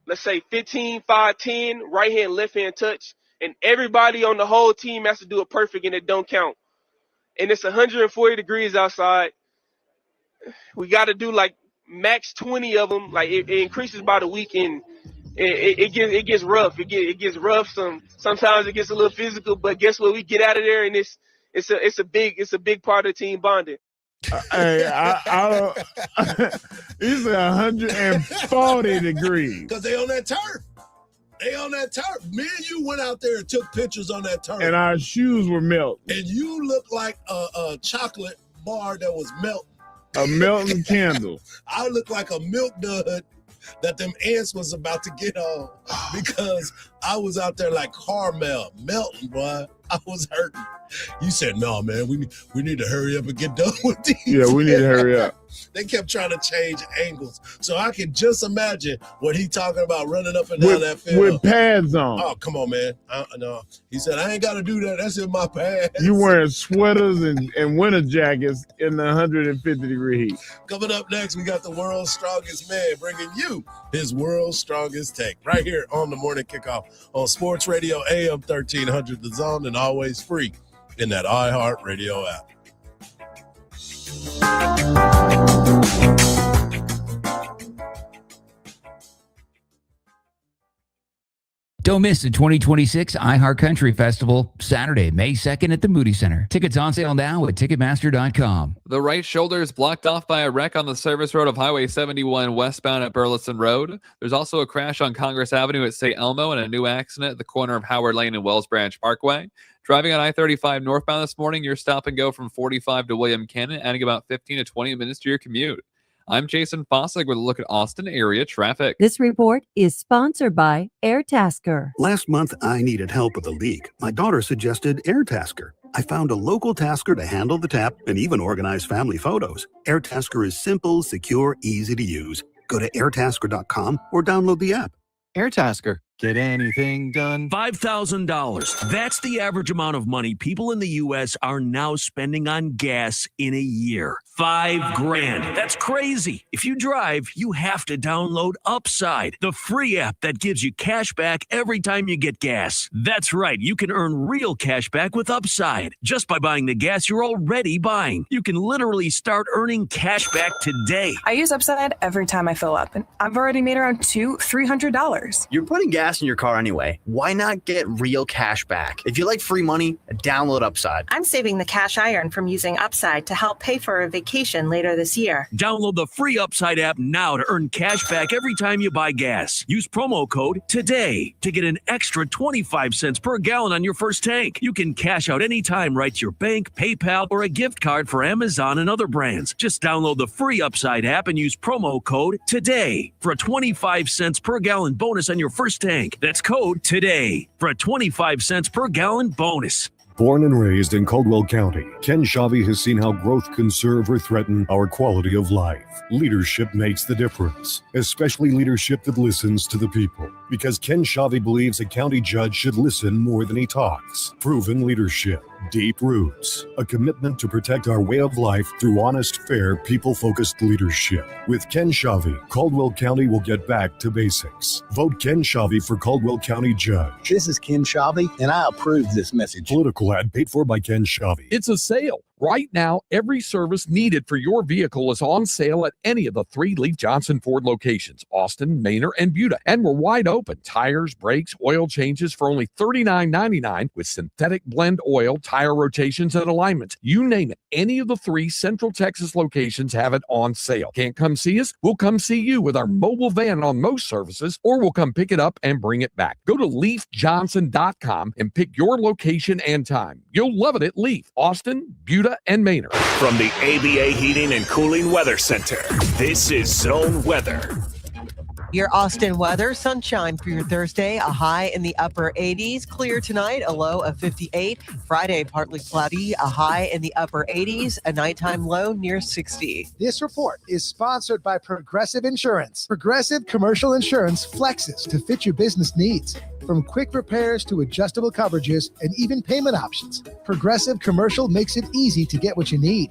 let's say 15, 5, 10, right hand, left hand touch, and everybody on the whole team has to do it perfect, and it don't count. And it's 140 degrees outside. We got to do like max 20 of them. Like it increases by the week, and it gets rough. It gets rough. Sometimes it gets a little physical, but guess what? We get out of there, and it's a big part of team bonding. Hey, it's 140 degrees. Because they on that turf. Me and you went out there and took pictures on that turf. And our shoes were melting. And you look like a chocolate bar that was melting. A melting candle. I looked like a milk dud that them ants was about to get on because I was out there like caramel melting, boy. I was hurting. You said, no, man, we need to hurry up and get done with these. Yeah, we need to hurry up. They kept trying to change angles. So I can just imagine what he talking about running up and down that field. With pads on. Oh, come on, man. No. He said, I ain't got to do that. That's in my pads. You wearing sweaters and winter jackets in the 150-degree heat. Coming up next, we got the world's strongest man bringing you his world's strongest take right here on the Morning Kickoff on Sports Radio AM 1300 The Zone, and always free in that iHeartRadio app. Don't miss the 2026 iHeart Country Festival, Saturday, May 2nd at the Moody Center. Tickets on sale now at Ticketmaster.com. The right shoulder is blocked off by a wreck on the service road of Highway 71 westbound at Burleson Road. There's also a crash on Congress Avenue at St. Elmo and a new accident at the corner of Howard Lane and Wells Branch Parkway. Driving on I-35 northbound this morning, your stop and go from 45 to William Cannon, adding about 15 to 20 minutes to your commute. I'm Jason Fossig with a look at Austin area traffic. This report is sponsored by AirTasker. Last month, I needed help with a leak. My daughter suggested AirTasker. I found a local tasker to handle the tap and even organize family photos. AirTasker is simple, secure, easy to use. Go to airtasker.com or download the app. AirTasker. Get anything done? $5,000. That's the average amount of money people in the U.S. are now spending on gas in a year. $5,000. That's crazy. If you drive, you have to download Upside, the free app that gives you cash back every time you get gas. That's right. You can earn real cash back with Upside just by buying the gas you're already buying. You can literally start earning cash back today. I use Upside every time I fill up, and I've already made around $200-$300. You're putting gas in your car anyway. Why not get real cash back? If you like free money, download Upside. I'm saving the cash I earn from using Upside to help pay for a vacation later this year. Download the free Upside app now to earn cash back every time you buy gas. Use promo code TODAY to get an extra 25 cents per gallon on your first tank. You can cash out anytime right to your bank, PayPal, or a gift card for Amazon and other brands. Just download the free Upside app and use promo code TODAY for a 25 cents per gallon bonus on your first tank. That's code TODAY for a 25 cents per gallon bonus. Born and raised in Caldwell County, Ken Shavy has seen how growth can serve or threaten our quality of life. Leadership makes the difference, especially leadership that listens to the people. Because Ken Shavy believes a county judge should listen more than he talks. Proven leadership, deep roots, a commitment to protect our way of life through honest, fair, people-focused leadership. With Ken Shavy, Caldwell County will get back to basics. Vote Ken Shavy for Caldwell County Judge. This is Ken Shavy, and I approve this message. Political ad paid for by Ken Shavy. It's a sale. Right now, every service needed for your vehicle is on sale at any of the 3 Leaf Johnson Ford locations, Austin, Manor, and Buda. And we're wide open. Tires, brakes, oil changes for only $39.99 with synthetic blend oil, tire rotations, and alignments. You name it. Any of the 3 Central Texas locations have it on sale. Can't come see us? We'll come see you with our mobile van on most services, or we'll come pick it up and bring it back. Go to leafjohnson.com and pick your location and time. You'll love it at Leaf, Austin, Buda, and Manor. From the ABA Heating and Cooling Weather Center, this is Zone Weather. Your Austin weather, sunshine for your Thursday, a high in the upper 80s. Clear tonight, a low of 58. Friday, partly cloudy, a high in the upper 80s, a nighttime low near 60. This report is sponsored by Progressive Insurance. Progressive Commercial Insurance flexes to fit your business needs. From quick repairs to adjustable coverages and even payment options, Progressive Commercial makes it easy to get what you need.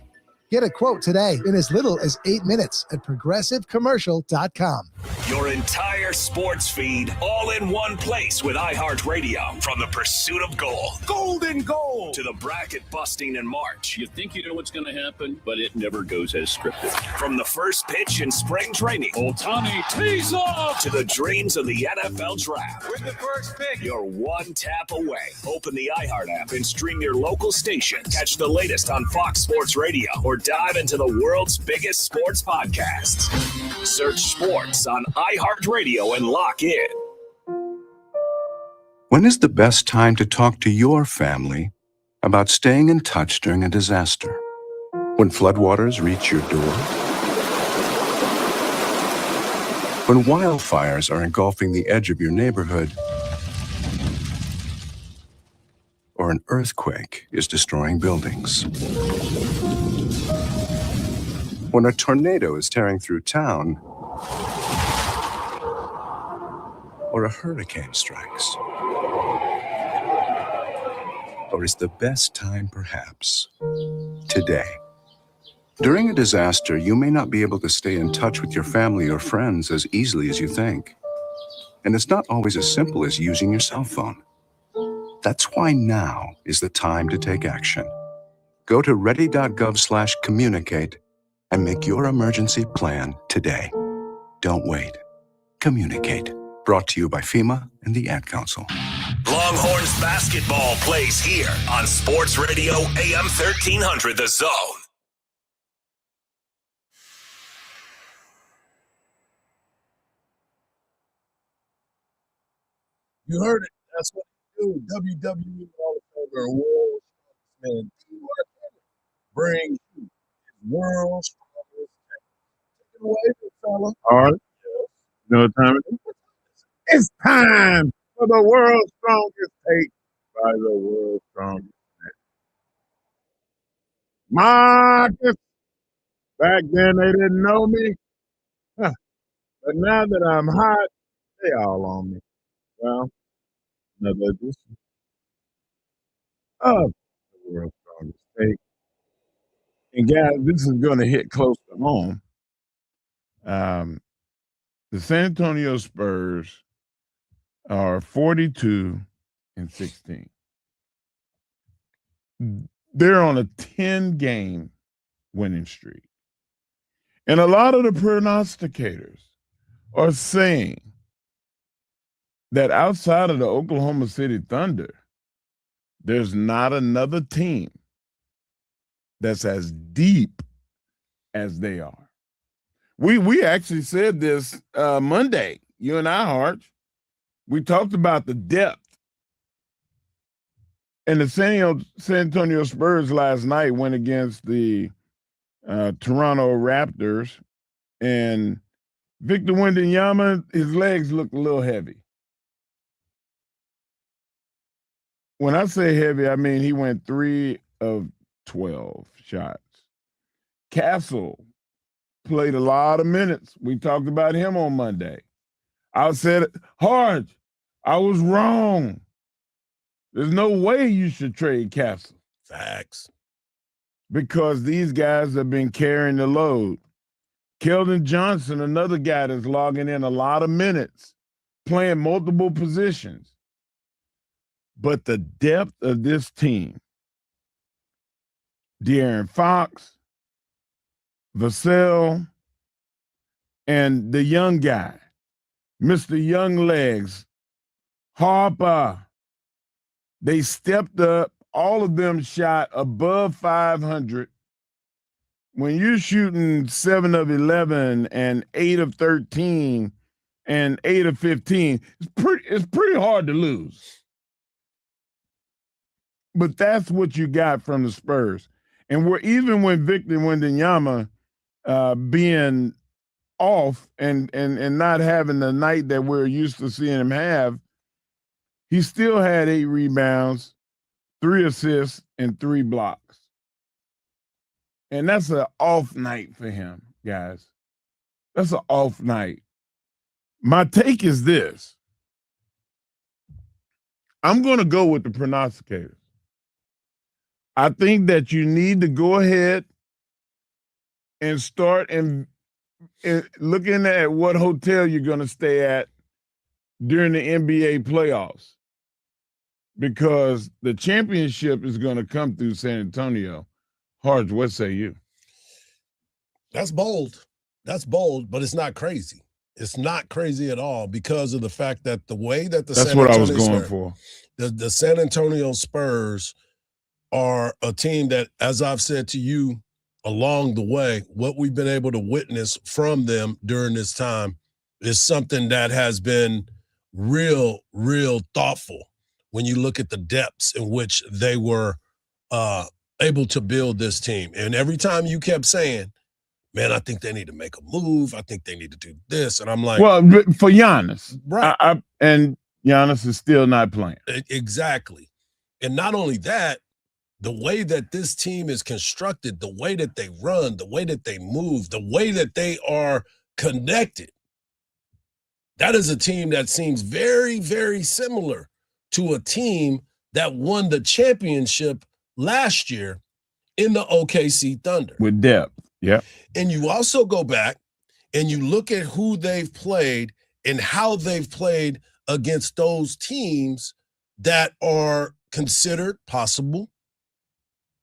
Get a quote today in as little as 8 minutes at progressivecommercial.com. Your entire sports feed all in one place with iHeartRadio. From the pursuit of gold, golden goal, to the bracket busting in March. You think you know what's going to happen, but it never goes as scripted. From the first pitch in spring training, Ohtani tees off, to the dreams of the NFL draft. With the first pick, you're one tap away. Open the iHeart app and stream your local stations. Catch the latest on Fox Sports Radio or dive into the world's biggest sports podcasts. Search sports on iHeartRadio and lock in. When is the best time to talk to your family about staying in touch during a disaster? When floodwaters reach your door? When wildfires are engulfing the edge of your neighborhood? Or an earthquake is destroying buildings? When a tornado is tearing through town? Or a hurricane strikes? Or is the best time perhaps today? During a disaster, you may not be able to stay in touch with your family or friends as easily as you think. And it's not always as simple as using your cell phone. That's why now is the time to take action. Go to ready.gov/communicate and make your emergency plan today. Don't wait. Communicate. Brought to you by FEMA and the Ad Council. Longhorns basketball plays here on Sports Radio AM 1300 The Zone. You heard it. That's what we do. WWE Hall of Famer, world man, brings you his world strongest man. Take it away, big fella. All right. You know what time it is? It's time for the world's strongest take by the world's strongest man. Marcus. Back then they didn't know me. Huh. But now that I'm hot, they all on me. Well, another edition of the world's strongest take. And guys, this is going to hit close to home. The San Antonio Spurs are 42-16. They're on a 10-game winning streak. And a lot of the prognosticators are saying that outside of the Oklahoma City Thunder, there's not another team that's as deep as they are. We actually said this Monday, you and I, Hardge. We talked about the depth. And the San Antonio Spurs last night went against the Toronto Raptors, and Victor Wembanyama, his legs looked a little heavy. When I say heavy, I mean he went 3 of 12 shots. Castle played a lot of minutes. We talked about him on Monday. I said, Hardge, I was wrong. There's no way you should trade Castle. Facts. Because these guys have been carrying the load. Keldon Johnson, another guy that's logging in a lot of minutes, playing multiple positions. But the depth of this team, De'Aaron Fox, Vassell, and the young guy, Mr. Young Legs, Harper, they stepped up. All of them shot above 500. When you're shooting 7 of 11 and 8 of 13 and 8 of 15, it's pretty hard to lose. But that's what you got from the Spurs. And even when Victor Wembanyama being off and not having the night that we're used to seeing him have, he still had 8 rebounds, 3 assists, and 3 blocks. And that's an off night for him, guys. That's an off night. My take is this. I'm going to go with the prognosticators. I think that you need to go ahead and start and looking at what hotel you're going to stay at during the NBA playoffs, because the championship is going to come through San Antonio. Hardge, what say you? That's bold. That's bold, but it's not crazy. It's not crazy at all because of the fact that the way that the That's San what Antonio I was going Spurs, for. The San Antonio Spurs are a team that, as I've said to you along the way, what we've been able to witness from them during this time is something that has been real thoughtful when you look at the depths in which they were able to build this team. And every time you kept saying, man, I think they need to make a move. I think they need to do this. And I'm like, well, for Giannis. Right. And Giannis is still not playing. Exactly. And not only that, the way that this team is constructed, the way that they run, the way that they move, the way that they are connected, that is a team that seems very, very similar to a team that won the championship last year in the OKC Thunder. With depth, yeah. And you also go back and you look at who they've played and how they've played against those teams that are considered possible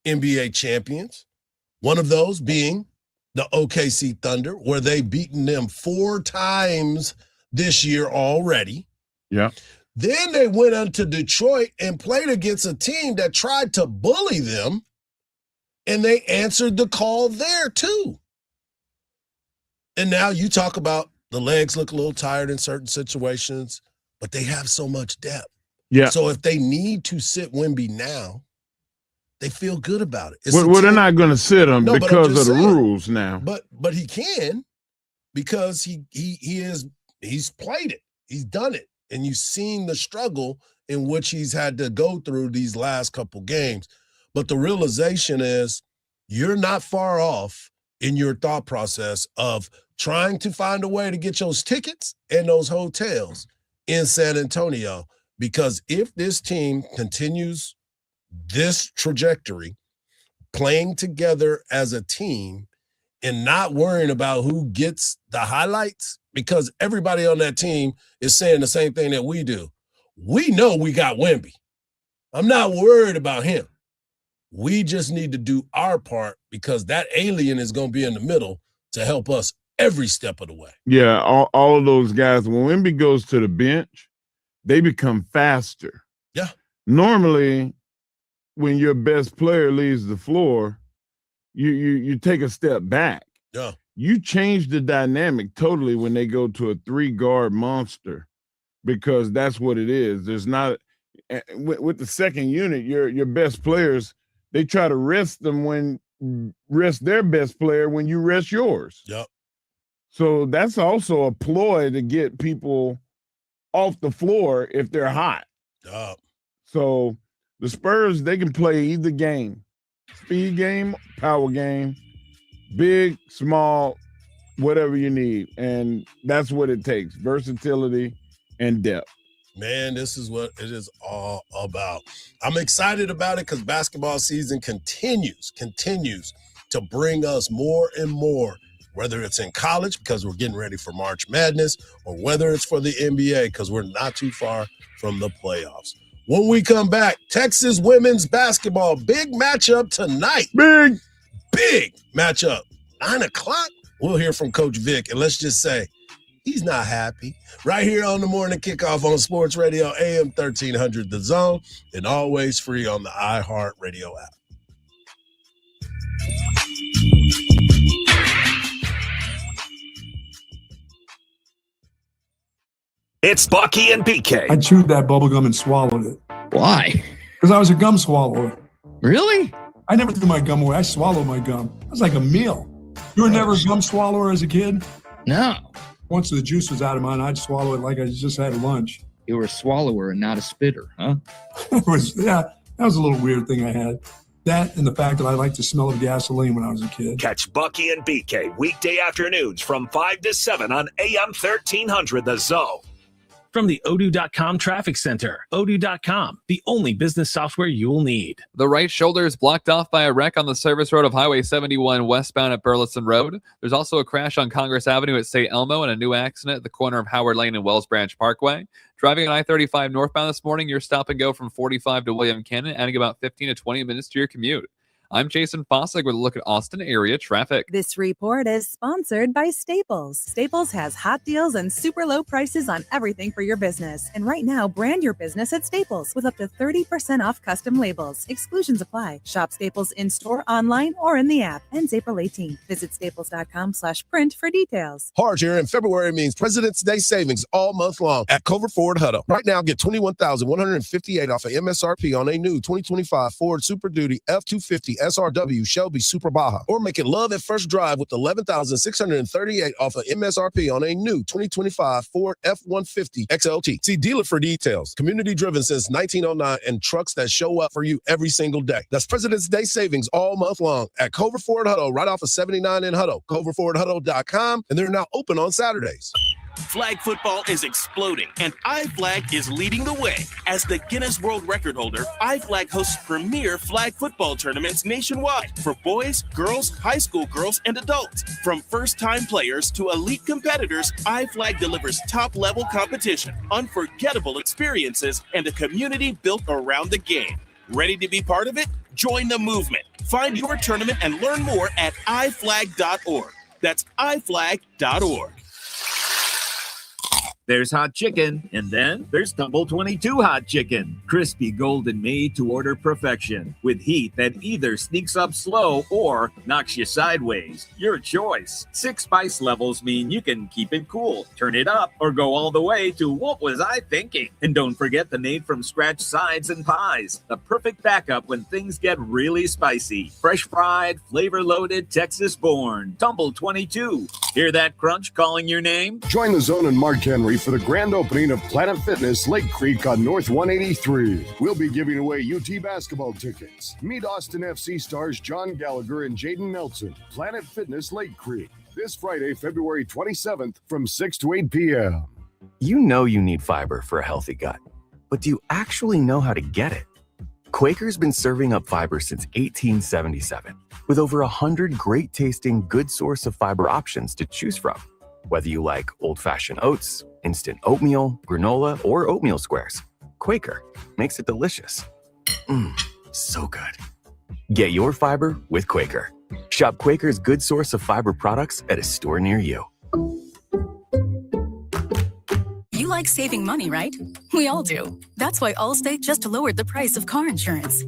NBA champions. One of those being the OKC Thunder, where they've beaten them 4 times this year already. Yeah. Then they went into Detroit and played against a team that tried to bully them, and they answered the call there too. And now you talk about the legs look a little tired in certain situations, but they have so much depth. Yeah. So if they need to sit Wemby now, they feel good about it. Well, they're not going to sit him because of the rules now. But he can, because he's played it. He's done it. And you've seen the struggle in which he's had to go through these last couple games. But the realization is you're not far off in your thought process of trying to find a way to get those tickets and those hotels in San Antonio. Because if this team continues this trajectory, playing together as a team and not worrying about who gets the highlights, because everybody on that team is saying the same thing that we do. We know we got Wemby. I'm not worried about him. We just need to do our part, because that alien is going to be in the middle to help us every step of the way. Yeah, all of those guys, when Wemby goes to the bench, they become faster. Yeah. Normally, when your best player leaves the floor, you take a step back. Yeah. You change the dynamic totally when they go to a 3-guard monster, because that's what it is. There's not with the second unit, your best players, they try to rest their best player when you rest yours. Yep. So that's also a ploy to get people off the floor if they're hot. Yep. So the Spurs, they can play either game. Speed game, power game, big, small, whatever you need. And that's what it takes, versatility and depth. Man, this is what it is all about. I'm excited about it because basketball season continues to bring us more and more, whether it's in college because we're getting ready for March Madness, or whether it's for the NBA because we're not too far from the playoffs. When we come back, Texas women's basketball, big matchup tonight. Big matchup. 9 o'clock. We'll hear from Coach Vic, and let's just say he's not happy. Right here on the Morning Kickoff on Sports Radio, AM 1300 The Zone, and always free on the iHeartRadio app. It's Bucky and BK. I chewed that bubble gum and swallowed it. Why? Because I was a gum swallower. Really? I never threw my gum away. I swallowed my gum. It was like a meal. You were never a gum swallower as a kid? No. Once the juice was out of mine, I'd swallow it like I just had lunch. You were a swallower and not a spitter, huh? That was a little weird thing I had. That and the fact that I liked the smell of gasoline when I was a kid. Catch Bucky and BK weekday afternoons from 5 to 7 on AM 1300 The Zone. From the Odoo.com Traffic Center, Odoo.com, the only business software you'll need. The right shoulder is blocked off by a wreck on the service road of Highway 71 westbound at Burleson Road. There's also a crash on Congress Avenue at St. Elmo and a new accident at the corner of Howard Lane and Wells Branch Parkway. Driving on I-35 northbound this morning, your stop and go from 45 to William Cannon, adding about 15 to 20 minutes to your commute. I'm Jason Fossig with a look at Austin area traffic. This report is sponsored by Staples. Staples has hot deals and super low prices on everything for your business. And right now, brand your business at Staples with up to 30% off custom labels. Exclusions apply. Shop Staples in-store, online, or in the app. Ends April 18th. Visit staples.com/print for details. Hardge here in February means President's Day savings all month long at Cover Ford Hutto. Right now, get $21,158 off of MSRP on a new 2025 Ford Super Duty F-250 2023 SRW Shelby Super Baja. Or make it love at first drive with $11,638 off of MSRP on a new 2025 Ford F-150 XLT. See dealer for details. Community driven since 1909 and trucks that show up for you every single day. That's President's Day savings all month long at Culver Ford Hutto, right off of 79 in Hutto. CulverFordHutto.com, and they're now open on Saturdays. Flag football is exploding, and iFlag is leading the way. As the Guinness World Record holder, iFlag hosts premier flag football tournaments nationwide for boys, girls, high school girls, and adults. From first-time players to elite competitors, iFlag delivers top-level competition, unforgettable experiences, and a community built around the game. Ready to be part of it? Join the movement. Find your tournament and learn more at iflag.org. That's iflag.org. There's hot chicken, and then there's Tumble 22 hot chicken. Crispy, golden, made-to-order perfection with heat that either sneaks up slow or knocks you sideways. Your choice. 6 spice levels mean you can keep it cool, turn it up, or go all the way to what was I thinking? And don't forget the made-from-scratch sides and pies. The perfect backup when things get really spicy. Fresh fried, flavor-loaded, Texas-born. Tumble 22. Hear that crunch calling your name? Join the Zone and Mark Henry for the grand opening of Planet Fitness Lake Creek on North 183. We'll be giving away UT basketball tickets. Meet Austin FC stars John Gallagher and Jaden Nelson. Planet Fitness Lake Creek, this Friday, February 27th from 6 to 8 p.m. You know you need fiber for a healthy gut, but do you actually know how to get it? Quaker's been serving up fiber since 1877, with over 100 great-tasting, good source of fiber options to choose from. Whether you like old-fashioned oats, instant oatmeal, granola, or oatmeal squares, Quaker makes it delicious. So good. Get your fiber with Quaker. Shop Quaker's good source of fiber products at a store near you. You like saving money, right? We all do. That's why Allstate just lowered the price of car insurance.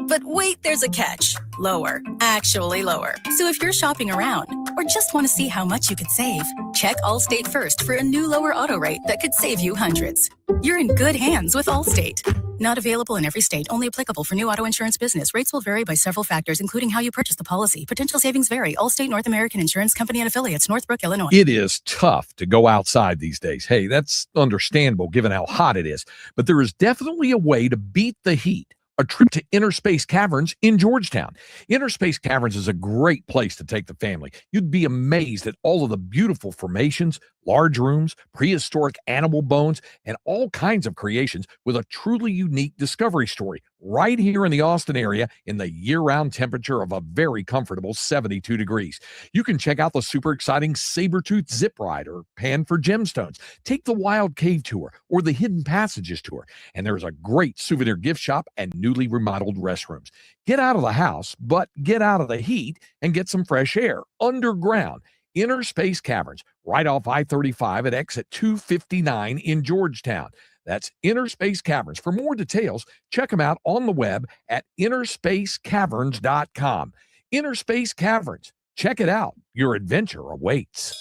But wait, there's a catch. Lower. Actually lower. So if you're shopping around or just want to see how much you could save, check Allstate first for a new lower auto rate that could save you hundreds. You're in good hands with Allstate. Not available in every state, only applicable for new auto insurance business. Rates will vary by several factors, including how you purchase the policy. Potential savings vary. Allstate North American Insurance Company and affiliates, Northbrook, Illinois. It is tough to go outside these days. Hey, that's understandable given how hot it is. But there is definitely a way to beat the heat. A trip to Inner Space Caverns in Georgetown. Inner Space Caverns is a great place to take the family. You'd be amazed at all of the beautiful formations, large rooms, prehistoric animal bones, and all kinds of creations with a truly unique discovery story right here in the Austin area in the year-round temperature of a very comfortable 72 degrees. You can check out the super exciting Sabertooth Zip Ride or Pan for Gemstones. Take the Wild Cave Tour or the Hidden Passages Tour. And there's a great souvenir gift shop and newly remodeled restrooms. Get out of the house, but get out of the heat and get some fresh air underground. Inner Space Caverns, right off I-35 at exit 259 in Georgetown. That's Inner Space Caverns. For more details, check them out on the web at innerspacecaverns.com. Inner Space Caverns. Check it out. Your adventure awaits.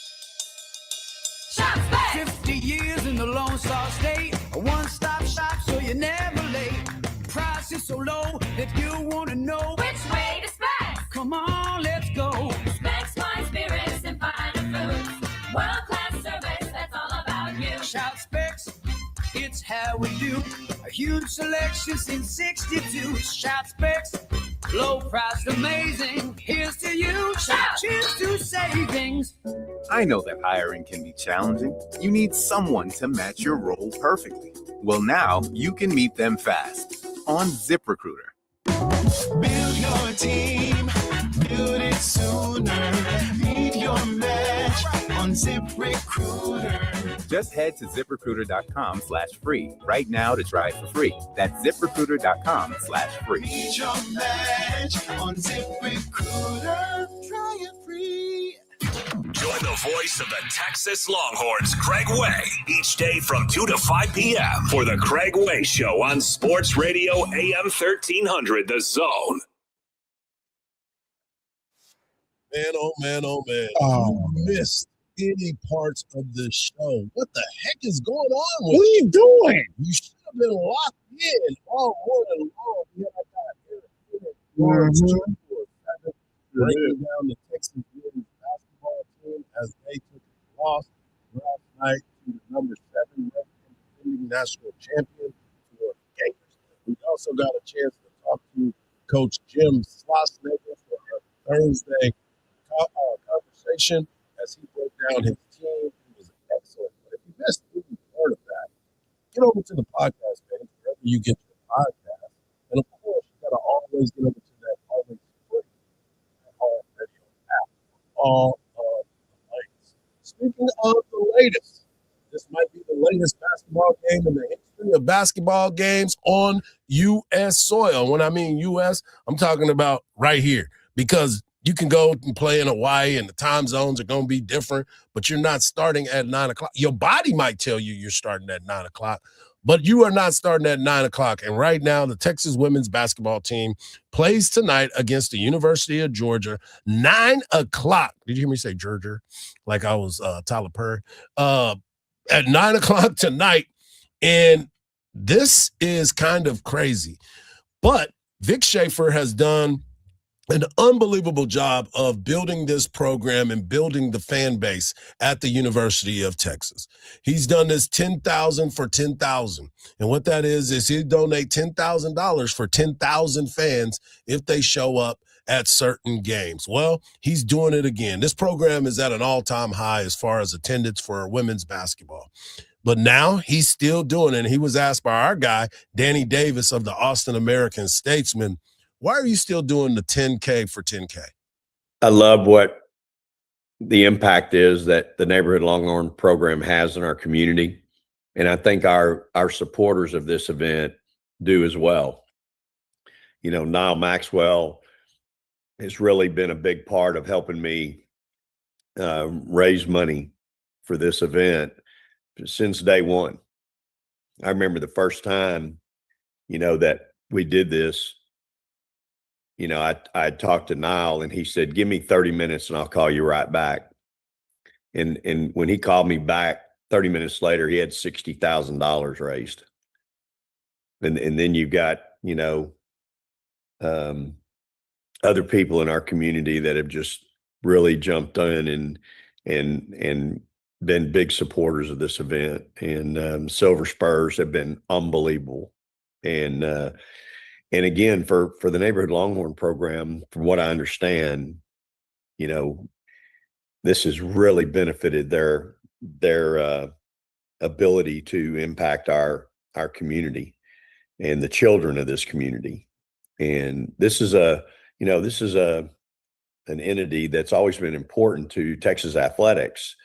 50 years in the Lone Star State. A one-stop shop so you're never late. Price is so low that you want to know which way to Specs. Come on, let's go. Specs Wine Spirits and Finer Foods. World-class service, that's all about you. Shout Specs, it's how we do. A huge selection since 62. Shout Specs, low price, amazing. Here's to you. Shout. Cheers to savings. I know that hiring can be challenging. You need someone to match your role perfectly. Well, now you can meet them fast on ZipRecruiter. Build your team, build it sooner. Meet your match on ZipRecruiter. Just head to ZipRecruiter.com/free right now to try it for free. That's ZipRecruiter.com/free. Meet your match on ZipRecruiter. Try it free. Join the voice of the Texas Longhorns, Craig Way, each day from 2 to 5 p.m. for the Craig Way Show on Sports Radio AM 1300, The Zone. Man, oh man, oh man. You missed any parts of the show. What the heck is going on with What are you doing? You should have been locked in all morning long. We had Lawrence breaking down the Texas women's basketball team as they took a loss last night to the number 7 ranked defending national champion for Gators. We also got a chance to talk to Coach Jim Schlossnagle for our Thursday conversation as he broke down his team. It was excellent. But if you missed any part of that, get over to the podcast page wherever you get your podcast. And of course, you got to always get over to that always free Hall Radio app for all of the latest. Speaking of the latest, this might be the latest basketball game in the history of basketball games on U.S. soil. When I mean U.S., I'm talking about right here, because you can go and play in Hawaii and the time zones are going to be different, but you're not starting at 9 o'clock. Your body might tell you you're starting at 9 o'clock, but you are not starting at 9 o'clock. And right now, the Texas women's basketball team plays tonight against the University of Georgia, 9 o'clock. Did you hear me say Georgia? Like I was Tyler Perry. At 9 o'clock tonight. And this is kind of crazy. But Vic Schaefer has done an unbelievable job of building this program and building the fan base at the University of Texas. He's done this 10,000 for 10,000. And what that is he'll donate $10,000 for 10,000 fans if they show up at certain games. Well, he's doing it again. This program is at an all-time high as far as attendance for women's basketball. But now he's still doing it. And he was asked by our guy, Danny Davis of the Austin American-Statesman, why are you still doing the 10K for 10K? I love what the impact is that the Neighborhood Longhorn program has in our community. And I think our supporters of this event do as well. You know, Niall Maxwell has really been a big part of helping me raise money for this event since day one. I remember the first time, you know, that we did this. You know, I talked to Niall and he said, give me 30 minutes and I'll call you right back. And when he called me back 30 minutes later, he had $60,000 raised. And then you've got, you know, other people in our community that have just really jumped in and been big supporters of this event. And Silver Spurs have been unbelievable. And again, for the Neighborhood Longhorn program, from what I understand, you know, this has really benefited their ability to impact our community and the children of this community. And this is an entity that's always been important to Texas athletics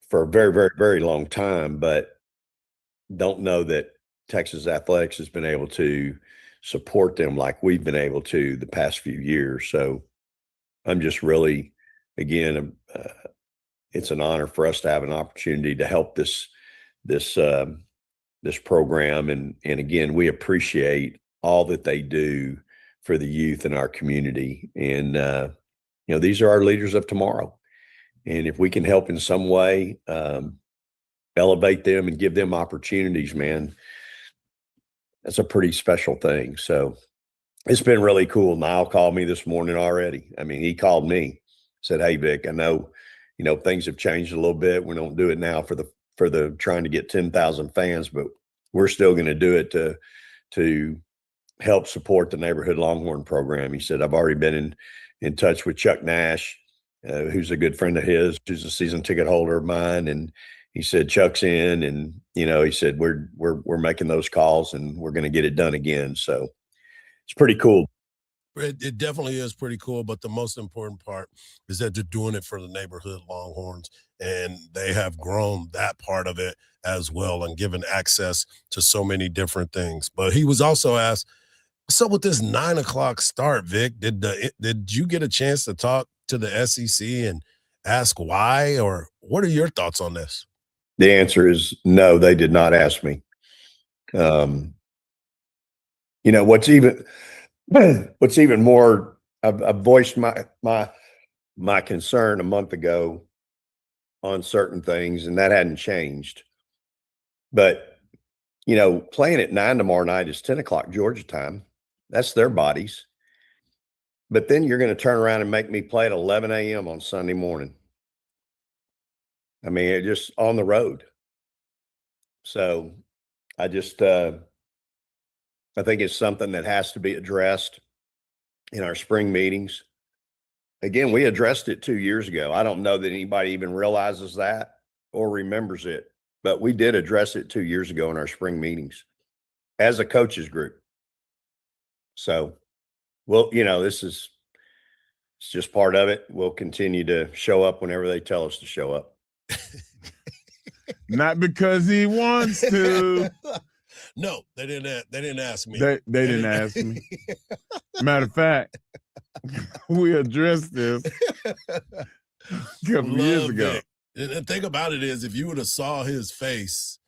for a very, very, very long time, but don't know that Texas athletics has been able to support them like we've been able to the past few years. So I'm just really, again, it's an honor for us to have an opportunity to help this program. And again, we appreciate all that they do for the youth in our community. And, you know, these are our leaders of tomorrow. And if we can help in some way, elevate them and give them opportunities, man, that's a pretty special thing. So it's been really cool. Niall called me this morning already. I mean, he called me, said, hey, Vic, I know, you know, things have changed a little bit. We don't do it now for the trying to get 10,000 fans, but we're still going to do it to help support the Neighborhood Longhorn program. He said, I've already been in touch with Chuck Nash, who's a good friend of his, who's a season ticket holder of mine. And he said, Chuck's in, and, you know, he said, we're making those calls and we're going to get it done again. So it's pretty cool. It definitely is pretty cool, but the most important part is that they're doing it for the Neighborhood Longhorns, and they have grown that part of it as well and given access to so many different things. But he was also asked, what's up with this 9 o'clock start, Vic? Did you get a chance to talk to the SEC and ask why, or what are your thoughts on this? The answer is no, they did not ask me. You know, what's even more, I've voiced my concern a month ago on certain things, and that hadn't changed. But, you know, playing at 9 tomorrow night is 10 o'clock Georgia time. That's their bodies. But then you're going to turn around and make me play at 11 a.m. on Sunday morning. I mean, it just on the road. So I just, I think it's something that has to be addressed in our spring meetings. Again, we addressed it 2 years ago. I don't know that anybody even realizes that or remembers it, but we did address it 2 years ago in our spring meetings as a coaches group. So, well, it's just part of it. We'll continue to show up whenever they tell us to show up. Not because he wants to. No, they didn't ask me. They didn't ask me. Matter of fact, we addressed this a couple years ago. And the thing about it is, if you would have saw his face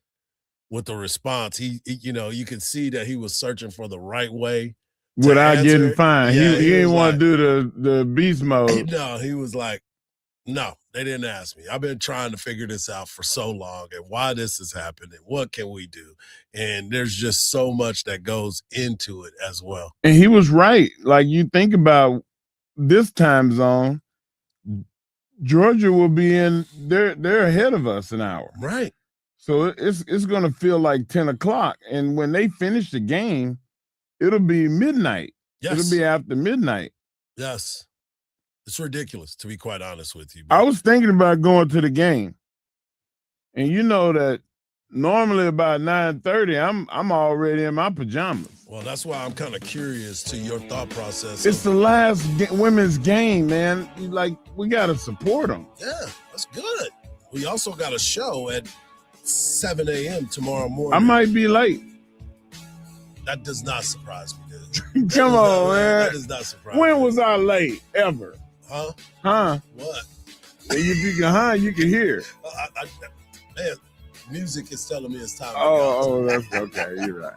with the response, he you could see that he was searching for the right way without getting fined. Yeah, he didn't want to do the beast mode. No, he was like, no, they didn't ask me. I've been trying to figure this out for so long and why this is happening. What can we do? And there's just so much that goes into it as well. And he was right. Like, you think about this time zone, Georgia will be they're ahead of us an hour. Right. So it's going to feel like 10 o'clock. And when they finish the game, it'll be midnight. Yes. It'll be after midnight. Yes. It's ridiculous, to be quite honest with you. I was thinking about going to the game. And you know that normally about 9:30, I'm already in my pajamas. Well, that's why I'm kind of curious to your thought process. It's the last women's game, man. We got to support them. Yeah, that's good. We also got a show at 7 a.m. tomorrow morning. I might be late. That does not surprise me, dude. Come on, man. That does not surprise me. When was I late ever? Huh? What? If you can, you can hear. Man, music is telling me it's time. That's okay. You're right.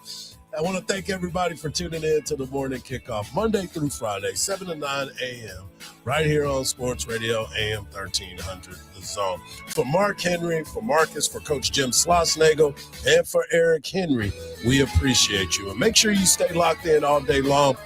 I want to thank everybody for tuning in to the Morning Kickoff, Monday through Friday, 7 to 9 a.m., right here on Sports Radio AM 1300, The Zone. For Mark Henry, for Marcus, for Coach Jim Schlossnagel, and for Eric Henry, we appreciate you. And make sure you stay locked in all day long.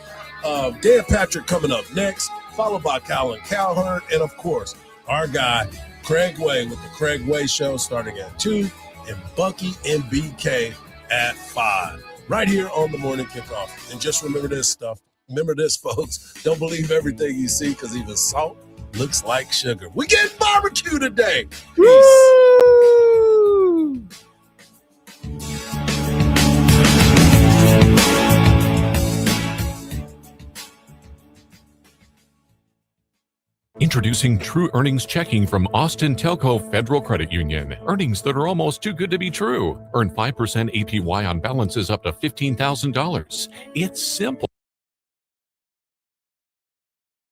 Dan Patrick coming up next, followed by Colin Cowherd, and, of course, our guy, Craig Way, with the Craig Way Show starting at 2, and Bucky and BK at 5. Right here on the Morning Kickoff. And just remember this stuff. Remember this, folks. Don't believe everything you see, because even salt looks like sugar. We getting barbecue today. Peace. Woo! Introducing True Earnings Checking from Austin Telco Federal Credit Union. Earnings that are almost too good to be true. Earn 5% APY on balances up to $15,000. It's simple.